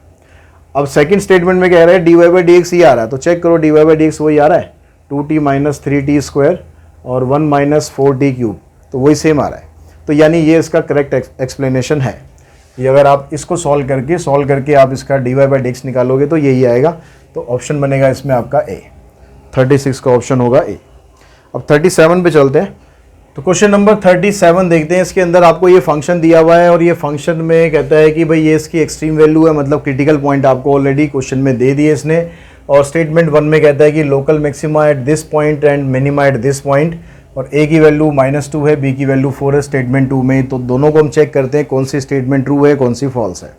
अब सेकंड स्टेटमेंट में कह रहा है dy by dx ये आ रहा है, तो चेक करो dy by dx वही आ रहा है, 2t माइनस 3t स्क्वायर और 1 माइनस 4t क्यूब, तो वही सेम आ रहा है। तो यानी ये इसका करेक्ट एक्सप्लेनेशन है। ये अगर आप इसको सॉल्व करके आप इसका dy by dx निकालोगे तो यही आएगा। तो ऑप्शन बनेगा इसमें आपका ए, 36 का ऑप्शन होगा ए। अब 37 पे चलते हैं। तो क्वेश्चन नंबर 37 देखते हैं। इसके अंदर आपको ये फंक्शन दिया हुआ है और ये फंक्शन में कहता है कि भाई ये इसकी एक्सट्रीम वैल्यू है, मतलब क्रिटिकल पॉइंट आपको ऑलरेडी क्वेश्चन में दे दिए इसने। और स्टेटमेंट 1 में कहता है कि local maxima at this point and minima at this point, और ए की वैल्यू -2 है, बी की वैल्यू 4 है स्टेटमेंट 2 में। तो दोनों को हम चेक करते हैं कौन सी स्टेटमेंट ट्रू है कौन सी फॉल्स है।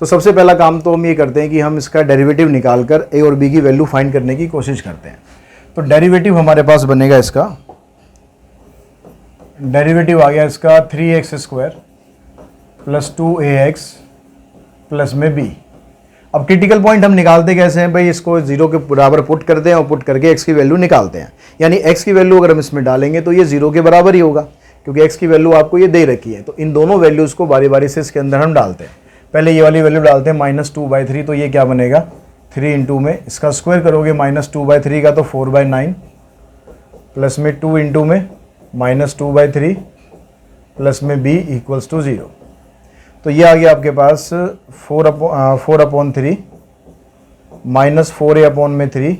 तो सबसे पहला काम तो हम ये करते हैं कि हम इसका डेरिवेटिव निकाल कर ए और बी की वैल्यू फाइंड करने की कोशिश करते हैं। तो डेरिवेटिव हमारे पास बनेगा, इसका डेरिवेटिव आ गया इसका 3x² + 2ax प्लस में b। अब क्रिटिकल पॉइंट हम निकालते कैसे हैं भाई, इसको 0 के बराबर पुट करते हैं और पुट करके x की वैल्यू निकालते हैं। यानी x की वैल्यू अगर हम इसमें डालेंगे तो ये 0 के बराबर ही होगा, क्योंकि x की वैल्यू आपको ये दे रखी है। तो इन दोनों वैल्यूज़ को बारी बारी से इसके अंदर हम डालते हैं। पहले ये वाली वैल्यू डालते हैं -2/3, तो ये क्या बनेगा 3 इंटू में इसका स्क्वायर करोगे -2/3 का तो 4/9 प्लस में 2 इंटू में -2/3 प्लस में b = 0। तो ये आ गया आपके पास 4/3 -4a/3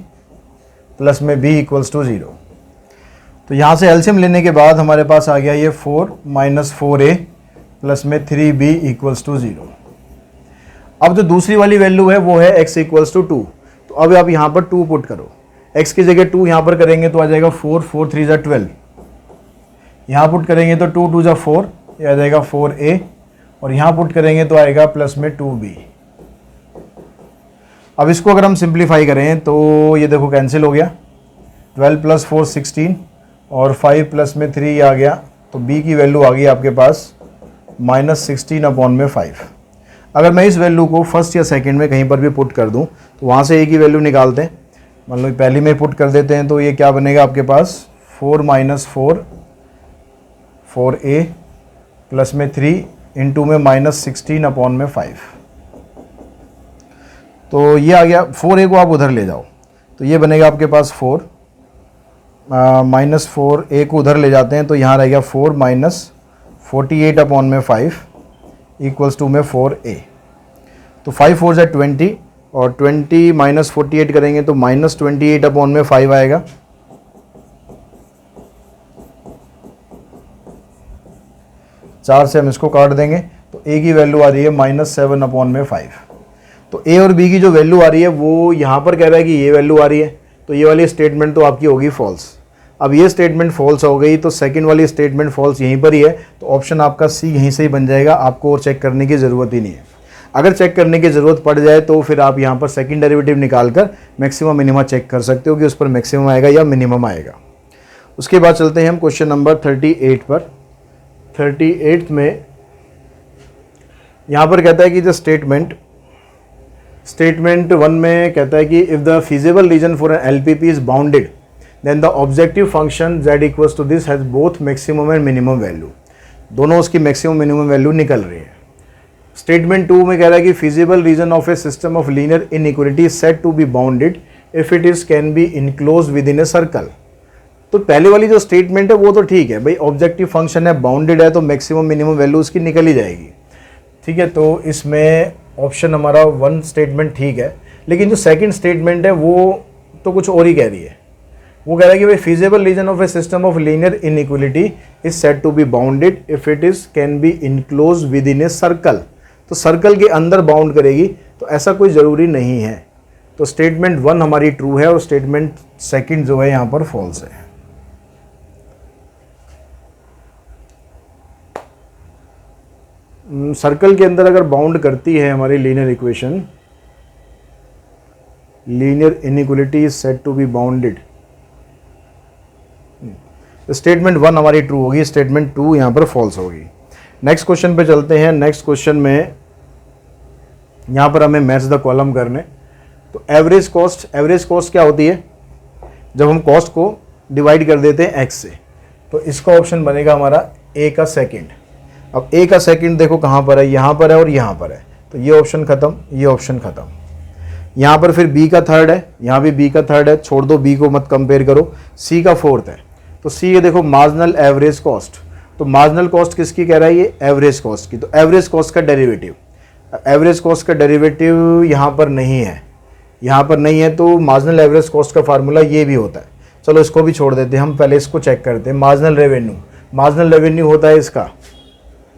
प्लस में b = 0। तो यहाँ से एलसीएम लेने के बाद हमारे पास आ गया ये 4 - 4a प्लस में 3b = 0। अब जो दूसरी वाली वैल्यू है वो है x = 2। तो अब आप यहाँ पर 2 पुट करो, x की जगह 2 यहाँ पर करेंगे तो आ जाएगा 4, 4 3 = 12। यहाँ पुट करेंगे तो 2 2 = 4, ये आ जाएगा 4a, और यहाँ पुट करेंगे तो आएगा प्लस में 2b। अब इसको अगर हम सिंप्लीफाई करें तो ये देखो कैंसिल हो गया, 12 + 4 16 और 5 प्लस में 3 आ गया। तो b की वैल्यू आ गई आपके पास -16/5। अगर मैं इस वैल्यू को फर्स्ट या सेकंड में कहीं पर भी पुट कर दूं तो वहाँ से a की वैल्यू निकालते हैं। मान लो पहली में पुट कर देते हैं तो ये क्या बनेगा आपके पास 4 - 4 4a प्लस में 3 इंटू में -16/5। तो ये आ गया, 4a को आप उधर ले जाओ तो ये बनेगा आपके पास 4 -4a को उधर ले जाते हैं तो यहाँ रह गया 4 - 48/5 = में 4a। तो 5 4 = 20 और 20 - 48 करेंगे तो -28/5 आएगा। चार से हम इसको काट देंगे तो a की वैल्यू आ रही है -7/5। तो a और b की जो वैल्यू आ रही है वो यहाँ पर कह रहा है कि ये वैल्यू आ रही है, तो ये वाली स्टेटमेंट तो आपकी होगी फॉल्स। अब ये स्टेटमेंट फॉल्स हो गई तो सेकंड वाली स्टेटमेंट फॉल्स यहीं पर ही है, तो ऑप्शन आपका सी यहीं से ही बन जाएगा, आपको और चेक करने की ज़रूरत ही नहीं है। अगर चेक करने की ज़रूरत पड़ जाए तो फिर आप यहाँ पर सेकंड डेरिवेटिव निकाल कर मैक्सिमम मिनिमा चेक कर सकते हो कि उस पर मैक्सिमम आएगा या मिनिमम आएगा। उसके बाद चलते हैं हम क्वेश्चन नंबर 38 पर। 38 में यहाँ पर कहता है कि जो स्टेटमेंट 1 में कहता है कि if the feasible region for an LPP is bounded then the objective function z = this has both maximum and minimum value. दोनों उसकी मैक्सिमम मिनिमम वैल्यू निकल रही है। स्टेटमेंट 2 में कह रहा है कि feasible region of a system of linear inequality said to be bounded if it is can be enclose within a circle. तो पहले वाली जो स्टेटमेंट है वो तो ठीक है भाई, ऑब्जेक्टिव फंक्शन है, बाउंडेड है, तो मैक्सिमम मिनिमम वैल्यू उसकी निकल ही जाएगी। ठीक है, तो इसमें ऑप्शन हमारा 1 स्टेटमेंट ठीक है, लेकिन जो सेकंड स्टेटमेंट है वो तो कुछ और ही कह रही है। वो कह रहा है कि भाई feasible region of a system of linear inequality is said to be bounded if it is can be enclose within a circle. तो सर्कल के अंदर बाउंड करेगी, तो ऐसा कोई ज़रूरी नहीं है। तो स्टेटमेंट 1 हमारी ट्रू है और स्टेटमेंट सेकंड जो है यहाँ पर फॉल्स है। सर्कल के अंदर अगर बाउंड करती है हमारी linear equation, linear inequality is said to be bounded, statement 1 हमारी ट्रू होगी, स्टेटमेंट 2 यहाँ पर फॉल्स होगी। नेक्स्ट क्वेश्चन पे चलते हैं। नेक्स्ट क्वेश्चन में यहाँ पर हमें मैच द कॉलम करने। तो एवरेज कॉस्ट क्या होती है, जब हम कॉस्ट को डिवाइड कर देते हैं x से, तो इसका ऑप्शन बनेगा हमारा a का सेकंड। अब a का सेकंड देखो कहाँ पर है, यहाँ पर है और यहाँ पर है, तो ये ऑप्शन ख़त्म, ये ऑप्शन ख़त्म। यहाँ पर फिर b का थर्ड है, यहाँ भी b का थर्ड है, छोड़ दो, b को मत कंपेयर करो। c का फोर्थ है, तो c ये देखो मार्जिनल एवरेज कॉस्ट। तो मार्जिनल कॉस्ट किसकी कह रहा है, ये एवरेज कॉस्ट की। तो एवरेज कॉस्ट का डेरिवेटिव, एवरेज कॉस्ट का डेरिवेटिव यहाँ पर नहीं है, यहाँ पर नहीं है, तो मार्जिनल एवरेज कॉस्ट का फार्मूला ये भी होता है। चलो इसको भी छोड़ देते हैं, हम पहले इसको चेक करते हैं। मार्जिनल रेवेन्यू, मार्जिनल रेवेन्यू होता है इसका,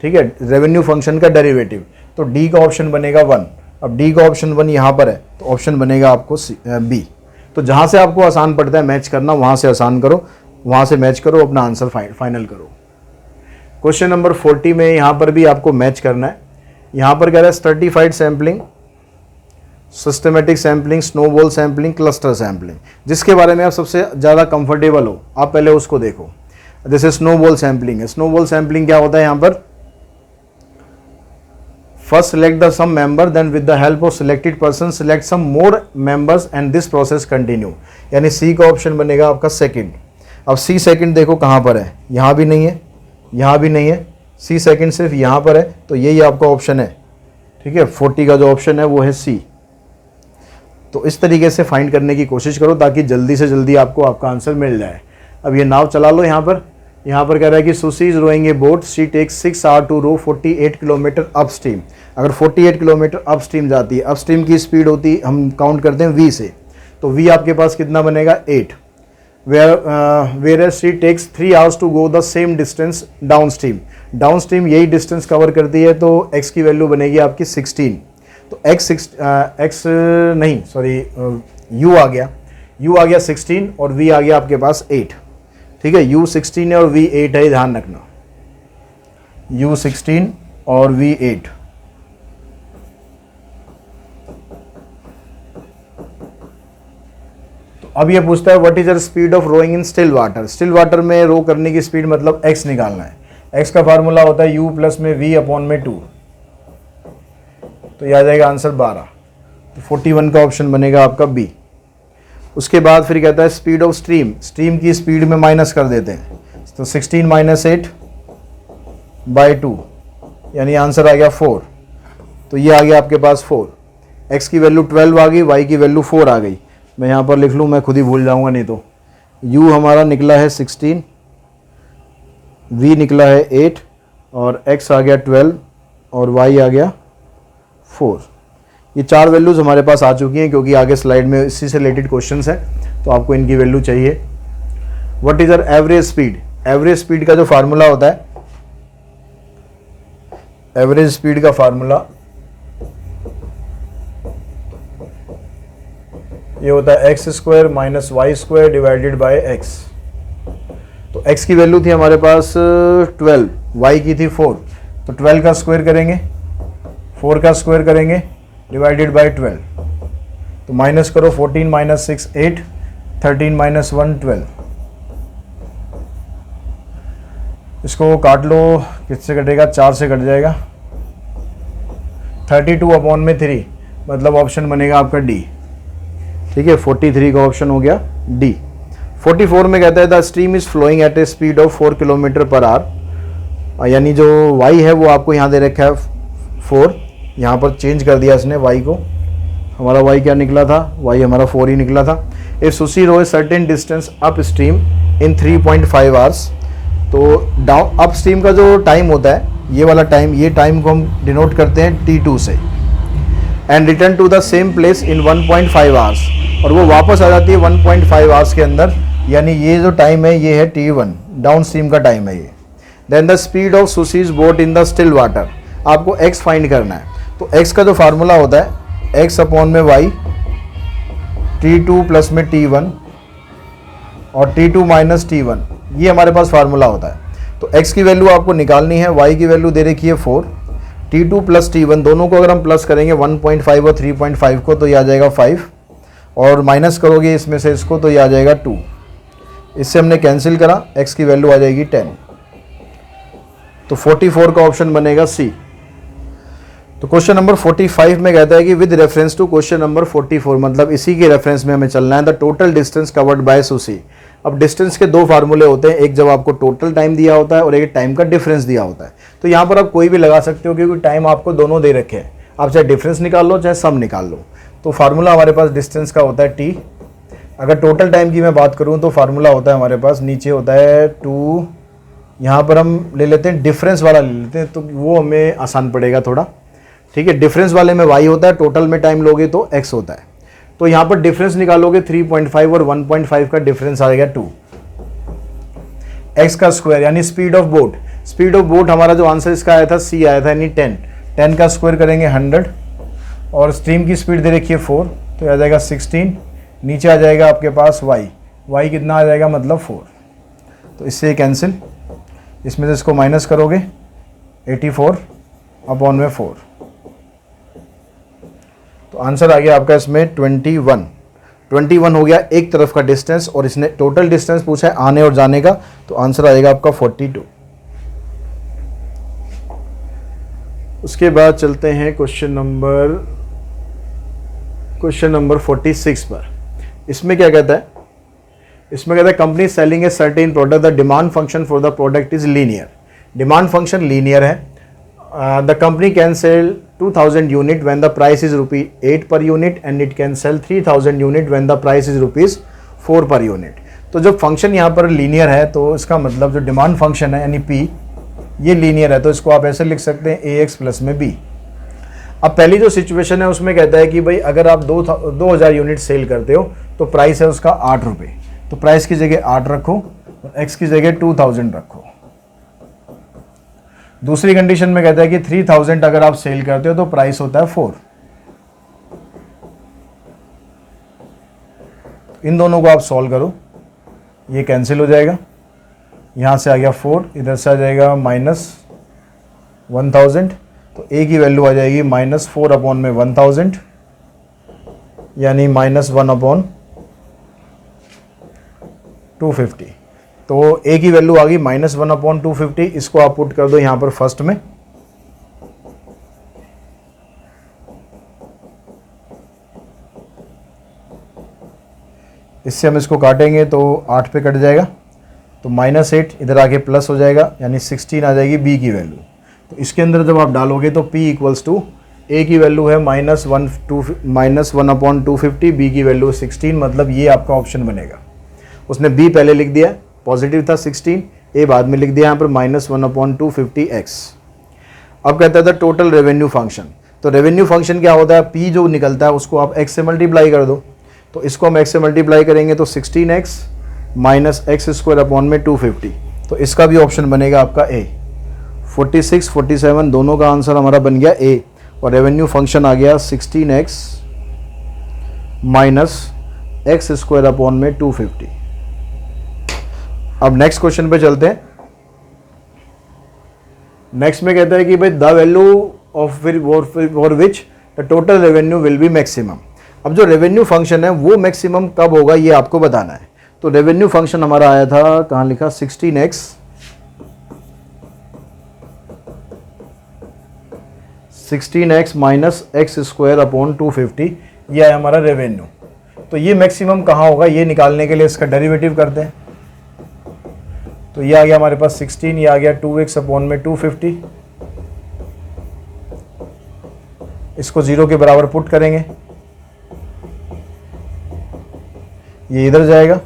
ठीक है, रेवेन्यू फंक्शन का डेरिवेटिव। तो डी का ऑप्शन बनेगा 1। अब डी का ऑप्शन 1 यहाँ पर है तो ऑप्शन बनेगा आपको बी। तो जहाँ से आपको आसान पड़ता है मैच करना वहाँ से आसान करो, वहाँ से मैच करो, अपना आंसर फाइनल करो। क्वेश्चन नंबर 40 में यहाँ पर भी आपको मैच करना है। यहाँ पर कह रहा है stratified sampling, systematic sampling, snowball sampling, cluster sampling, जिसके बारे में आप सबसे ज़्यादा कंफर्टेबल हो आप पहले उसको देखो। जैसे स्नोबॉल सैम्पलिंग है, स्नोबॉल सैम्पलिंग क्या होता है यहाँ पर, first select the some member, then with the help of selected person select some more members and this process continue, यानी सी का ऑप्शन बनेगा आपका सेकंड। अब सी सेकंड देखो कहाँ पर है, यहाँ भी नहीं है, यहाँ भी नहीं है, सी सेकंड सिर्फ यहाँ पर है, तो यही आपका ऑप्शन है, ठीक है। 40 का जो ऑप्शन है वो है सी। तो इस तरीके से फाइंड करने की कोशिश करो ताकि जल्दी से जल्दी आपको आपका आंसर मिल जाए। अब ये नाव चला लो। यहाँ पर कह रहा है कि Sushi is rowing a boat, she takes 6 hour to row 48 kilometre upstream. अगर 48 किलोमीटर अप स्ट्रीम जाती है, अप स्ट्रीम की स्पीड होती हम काउंट करते हैं वी से, तो वी आपके पास कितना बनेगा 8। Where she takes 3 hours to go the same distance downstream, downstream यही डिस्टेंस कवर करती है, तो x की वैल्यू बनेगी आपकी 16। तो u आ गया 16 और v आ गया आपके पास 8, ठीक है। u 16 है और v 8 है, ध्यान रखना, u 16 और v 8। तो अब ये पूछता है what is the speed of rowing in still water. Still water में रो करने की स्पीड मतलब x निकालना है। x का फार्मूला होता है u प्लस में v अपॉन में 2, तो यह आ जाएगा आंसर 12। तो 41 का ऑप्शन बनेगा आपका बी। उसके बाद फिर कहता है स्पीड ऑफ स्ट्रीम, स्ट्रीम की स्पीड में माइनस कर देते हैं, तो 16 माइनस 8 बाई 2, यानी आंसर आ गया 4। तो ये आ गया आपके पास 4। x की वैल्यू 12 आ गई, y की वैल्यू 4 आ गई। मैं यहाँ पर लिख लूँ, मैं खुद ही भूल जाऊँगा नहीं तो। u हमारा निकला है 16, v निकला है 8 और x आ गया 12 और y आ गया 4। ये 4 वैल्यूज़ हमारे पास आ चुकी हैं क्योंकि आगे स्लाइड में इसी से रिलेटेड क्वेश्चंस है, तो आपको इनकी वैल्यू चाहिए। What is our average speed, average speed का जो फार्मूला होता है, एवरेज स्पीड का फार्मूला ये होता है x square minus y square divided by x. तो x की वैल्यू थी हमारे पास 12, y की थी 4, तो 12 का स्क्वायर करेंगे, 4 का स्क्वायर करेंगे डिवाइडेड बाय 12, तो माइनस करो 14 माइनस 6 8, 13 माइनस 1 12। इसको काट लो, किससे कटेगा, 4 से कट जाएगा, 32 अपॉन में 3, मतलब ऑप्शन बनेगा आपका डी, ठीक है। 43 का ऑप्शन हो गया डी। 44 में कहता है the stream is flowing at a speed of 4 kilometre per hour, यानी जो y है वो आपको यहाँ दे रखा है 4, यहाँ पर चेंज कर दिया इसने y को, हमारा y क्या निकला था, y हमारा 4 ही निकला था। If Sushi row a certain distance upstream in 3.5 hours, तो डाउन अप स्ट्रीम का जो टाइम होता है ये वाला टाइम, ये टाइम को हम डिनोट करते हैं t2 से, and return to the same place in 1.5 hours, और वो वापस आ जाती है 1.5 आवर्स के अंदर, यानी ये जो टाइम है ये है t1, डाउन स्ट्रीम का टाइम है ये। Then the speed of Sushi's boat in the still water, आपको x फाइंड करना है। तो x का जो फार्मूला होता है x अपॉन में y, t2 प्लस में t1 और t2 माइनस t1, ये हमारे पास फार्मूला होता है। तो x की वैल्यू आपको निकालनी है, y की वैल्यू दे रखी है 4, t2 प्लस t1 दोनों को अगर हम प्लस करेंगे 1.5 और 3.5 को, तो ये आ जाएगा 5, और माइनस करोगे इसमें से इसको तो ये आ जाएगा 2। इससे हमने कैंसिल करा, x की वैल्यू आ जाएगी 10। तो 44 का ऑप्शन बनेगा सी। तो क्वेश्चन नंबर 45 में कहता है कि with reference to question number 44, मतलब इसी के रेफरेंस में हमें चलना है, the total distance covered by Sushi. अब डिस्टेंस के दो फार्मूले होते हैं, एक जब आपको टोटल टाइम दिया होता है और एक टाइम का डिफरेंस दिया होता है। तो यहाँ पर आप कोई भी लगा सकते हो क्योंकि टाइम आपको दोनों दे रखे हैं, आप चाहे डिफरेंस निकाल लो चाहे सम निकाल लो। तो फार्मूला हमारे पास डिस्टेंस का होता है टी। अगर टोटल टाइम की मैं बात करूँ तो फार्मूला होता है हमारे पास, नीचे होता है 2, यहाँ पर हम ले लेते हैं डिफरेंस वाला ले लेते हैं, तो वो हमें आसान पड़ेगा थोड़ा, ठीक है। डिफरेंस वाले में y होता है, टोटल में टाइम लोगे तो x होता है। तो यहाँ पर डिफरेंस निकालोगे 3.5 और 1.5 का डिफरेंस आएगा 2। एक्स का स्क्वायर यानी speed of boat. Speed of boat हमारा जो आंसर इसका आया था सी आया था, यानी 10 का स्क्वायर करेंगे 100, और स्ट्रीम की स्पीड दे रखी है 4, तो आ जाएगा 16। नीचे आ जाएगा आपके पास y कितना आ जाएगा, मतलब 4, तो इससे कैंसिल, इसमें से इसको माइनस करोगे 84/4, तो आंसर आ गया आपका इसमें 21 हो गया एक तरफ का डिस्टेंस, और इसने टोटल डिस्टेंस पूछा है आने और जाने का, तो आंसर आएगा आपका 42। उसके बाद चलते हैं क्वेश्चन नंबर 46 पर। इसमें क्या कहता है, इसमें कहता है company selling a certain product, the demand function for the product is linear. Demand function linear है। The company can sell 2000 unit when the price is ₹8 per unit and it can sell 3000 unit when the price is ₹4 per unit. तो जब function यहाँ पर linear है तो इसका मतलब जो डिमांड फंक्शन है यानी P ये लीनियर है, तो इसको आप ऐसे लिख सकते हैं AX प्लस में B। अब पहली जो सिचुएशन है उसमें कहता है कि भाई अगर आप 2000 यूनिट सेल करते हो तो प्राइस है उसका ₹8, तो प्राइस की जगह 8 रखो और X की जगह 2000 रखो। दूसरी कंडीशन में कहता है कि 3000 अगर आप सेल करते हो तो प्राइस होता है 4। इन दोनों को आप सॉल्व करो, ये कैंसिल हो जाएगा, यहां से आ गया 4, इधर से आ जाएगा -1000, तो A की वैल्यू आ जाएगी -4/1000 यानी -1/250। तो A की वैल्यू आ गई -1/250, इसको आप पुट कर दो यहाँ पर फर्स्ट में, इससे हम इसको काटेंगे तो 8 पे कट जाएगा, तो -8 इधर आके प्लस हो जाएगा यानी 16 आ जाएगी B की वैल्यू। तो इसके अंदर जब आप डालोगे तो P इक्वल्स टू A की वैल्यू है -1/250, B की वैल्यू 16, मतलब ये आपका ऑप्शन बनेगा। उसने B पहले लिख दिया, पॉजिटिव था 16, A बाद में लिख दिया यहाँ पर -1/250x। अब कहता था टोटल रेवेन्यू फंक्शन, तो रेवेन्यू फंक्शन क्या होता है, P जो निकलता है उसको आप x से मल्टीप्लाई कर दो, तो इसको हम x से मल्टीप्लाई करेंगे तो 16x माइनस x²/250, तो इसका भी ऑप्शन बनेगा आपका A। 46, 47 दोनों का आंसर हमारा बन गया A, और रेवेन्यू फंक्शन आ गया 16x माइनस x²/250। अब नेक्स्ट क्वेश्चन पे चलते हैं। नेक्स्ट में कहता है कि भाई the value of for which the total revenue will be maximum. अब जो रेवेन्यू फंक्शन है वो मैक्सिमम कब होगा ये आपको बताना है। तो रेवेन्यू फंक्शन हमारा आया था, कहाँ लिखा, 16x माइनस x²/250, ये है हमारा रेवेन्यू। तो ये मैक्सिमम कहाँ होगा ये निकालने के लिए इसका डेरिवेटिव करते हैं। तो ये आ गया हमारे पास 16, ये आ गया 2x/250, इसको 0 के बराबर पुट करेंगे, ये इधर जाएगा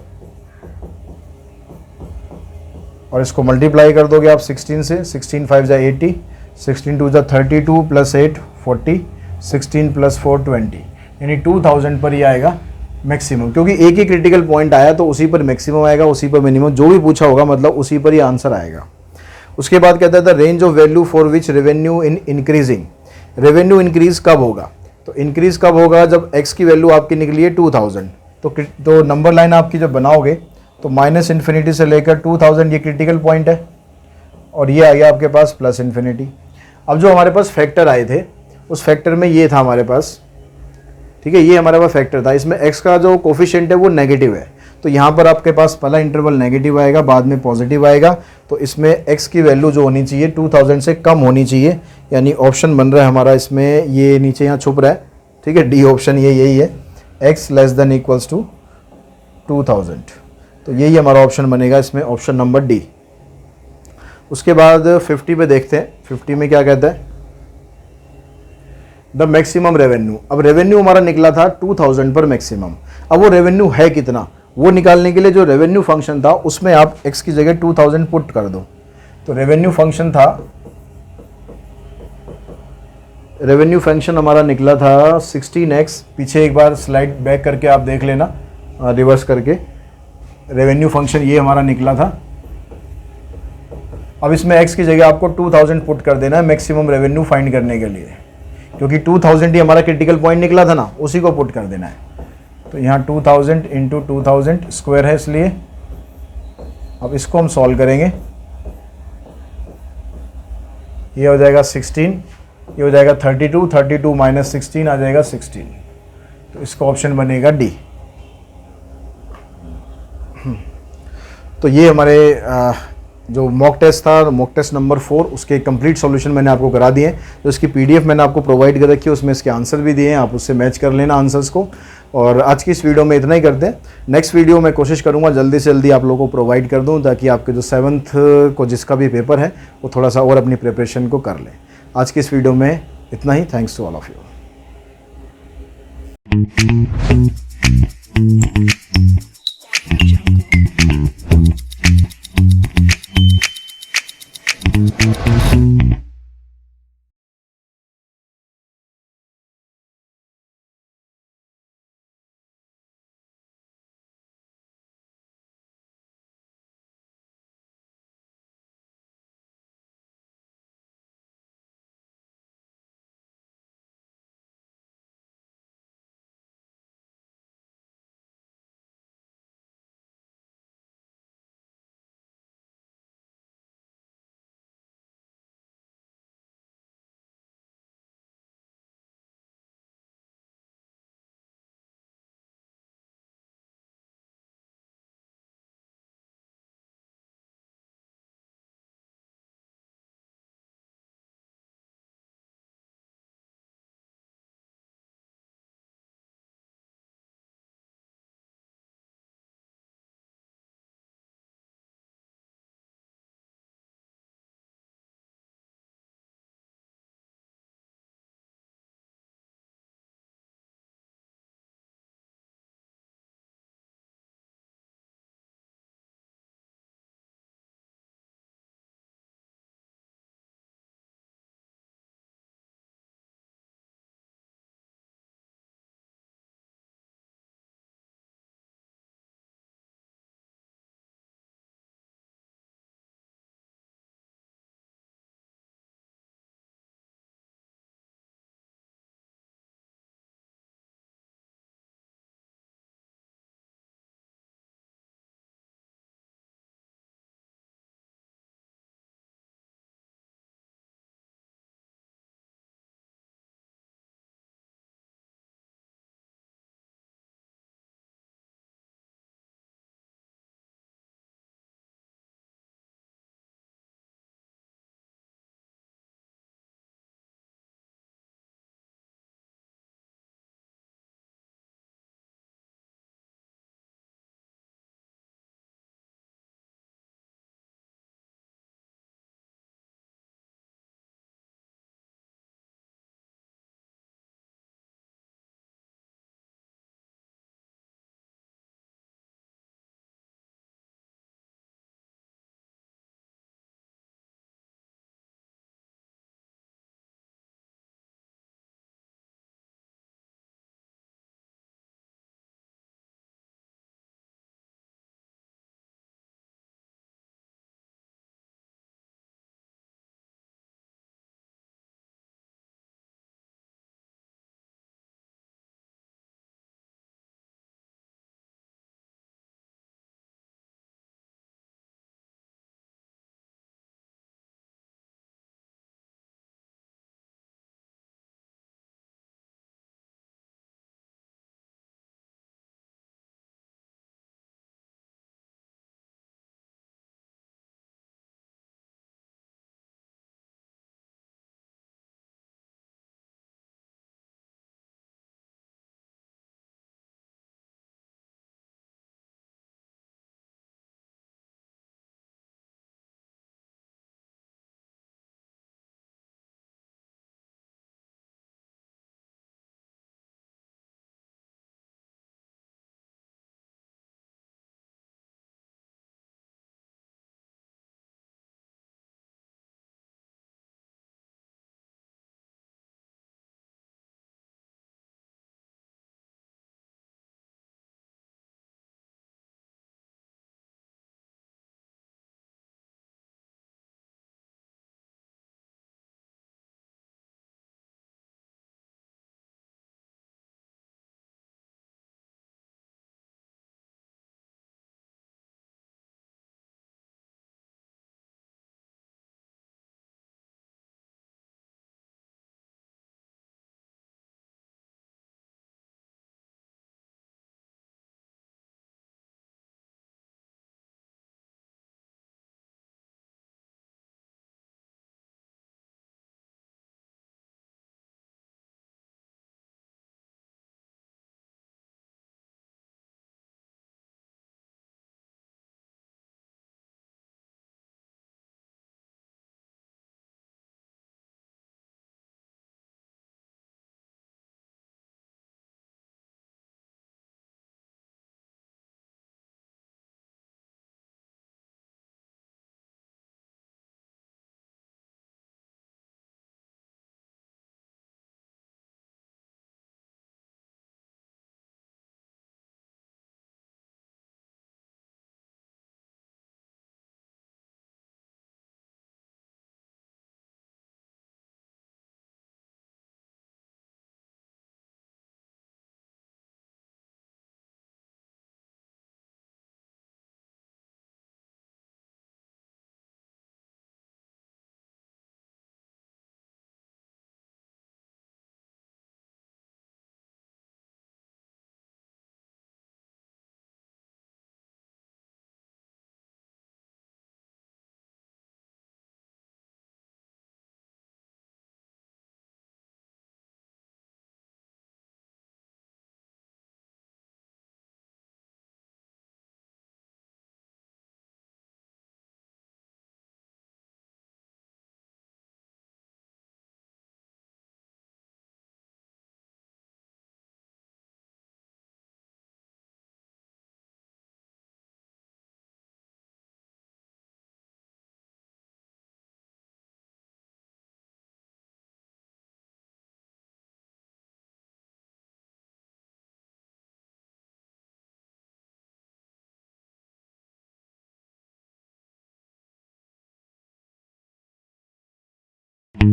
और इसको मल्टीप्लाई कर दोगे आप 16 से, 16 5 जा 80, 16 2 जा 32 प्लस 8 40, 16 प्लस 4 20, यानी 2000 पर ही आएगा मैक्सिमम, क्योंकि एक ही क्रिटिकल पॉइंट आया तो उसी पर मैक्सिमम आएगा, उसी पर मिनिमम, जो भी पूछा होगा मतलब उसी पर ही आंसर आएगा। उसके बाद कहता था range of value for which revenue in increasing. Revenue increase कब होगा, तो इंक्रीज कब होगा जब x की वैल्यू आपकी निकली है 2000, तो नंबर लाइन आपकी जब बनाओगे तो -∞ से लेकर 2000 ये क्रिटिकल पॉइंट है, और ये आ गया आपके पास +∞। अब जो हमारे पास फैक्टर आए थे उस फैक्टर में ये था हमारे पास, ठीक है, ये हमारे पास फैक्टर था, इसमें x का जो कोफिशिएंट है वो नेगेटिव है, तो यहाँ पर आपके पास पहला इंटरवल नेगेटिव आएगा, बाद में पॉजिटिव आएगा, तो इसमें x की वैल्यू जो होनी चाहिए 2000 से कम होनी चाहिए, यानी ऑप्शन बन रहा है हमारा इसमें, ये नीचे यहाँ छुप रहा है, ठीक है, डी ऑप्शन ये यही है, x < 2000, तो यही हमारा ऑप्शन बनेगा इसमें, ऑप्शन नंबर डी। उसके बाद 50 पे देखते हैं, 50 में क्या कहता है, द मैक्सिमम रेवेन्यू। अब रेवेन्यू हमारा निकला था 2000 पर मैक्सिमम, अब वो रेवेन्यू है कितना वो निकालने के लिए जो रेवेन्यू फंक्शन था उसमें आप x की जगह 2000 पुट कर दो। तो रेवेन्यू फंक्शन था, रेवेन्यू फंक्शन हमारा निकला था 16x, पीछे एक बार स्लाइड बैक करके आप देख लेना, रिवर्स करके, रेवेन्यू फंक्शन ये हमारा निकला था अब इसमें x की जगह आपको 2000 पुट कर देना है मैक्सिमम रेवेन्यू फाइंड करने के लिए, क्योंकि 2000 ही हमारा क्रिटिकल पॉइंट निकला था ना, उसी को पुट कर देना है। तो यहाँ 2000 इंटू 2000 स्क्वायर है इसलिए। अब इसको हम सॉल्व करेंगे, ये हो जाएगा 16, ये हो जाएगा 32, 32 माइनस 16 आ जाएगा 16। तो इसका ऑप्शन बनेगा डी। तो ये हमारे जो मॉक टेस्ट था, मॉक टेस्ट नंबर 4, उसके कंप्लीट सॉल्यूशन मैंने आपको करा दिए हैं। तो इसकी पीडीएफ मैंने आपको प्रोवाइड कर रखी है, उसमें इसके आंसर भी दिए हैं, आप उससे मैच कर लेना आंसर्स को। और आज की इस वीडियो में इतना ही करते हैं। नेक्स्ट वीडियो मैं कोशिश करूंगा जल्दी से जल्दी आप लोगों को प्रोवाइड कर दूं, ताकि आपके जो 7th को जिसका भी पेपर है वो थोड़ा सा और अपनी प्रिपरेशन को कर लें। आज की इस वीडियो में इतना ही। Thanks to all of you.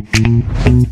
हैं।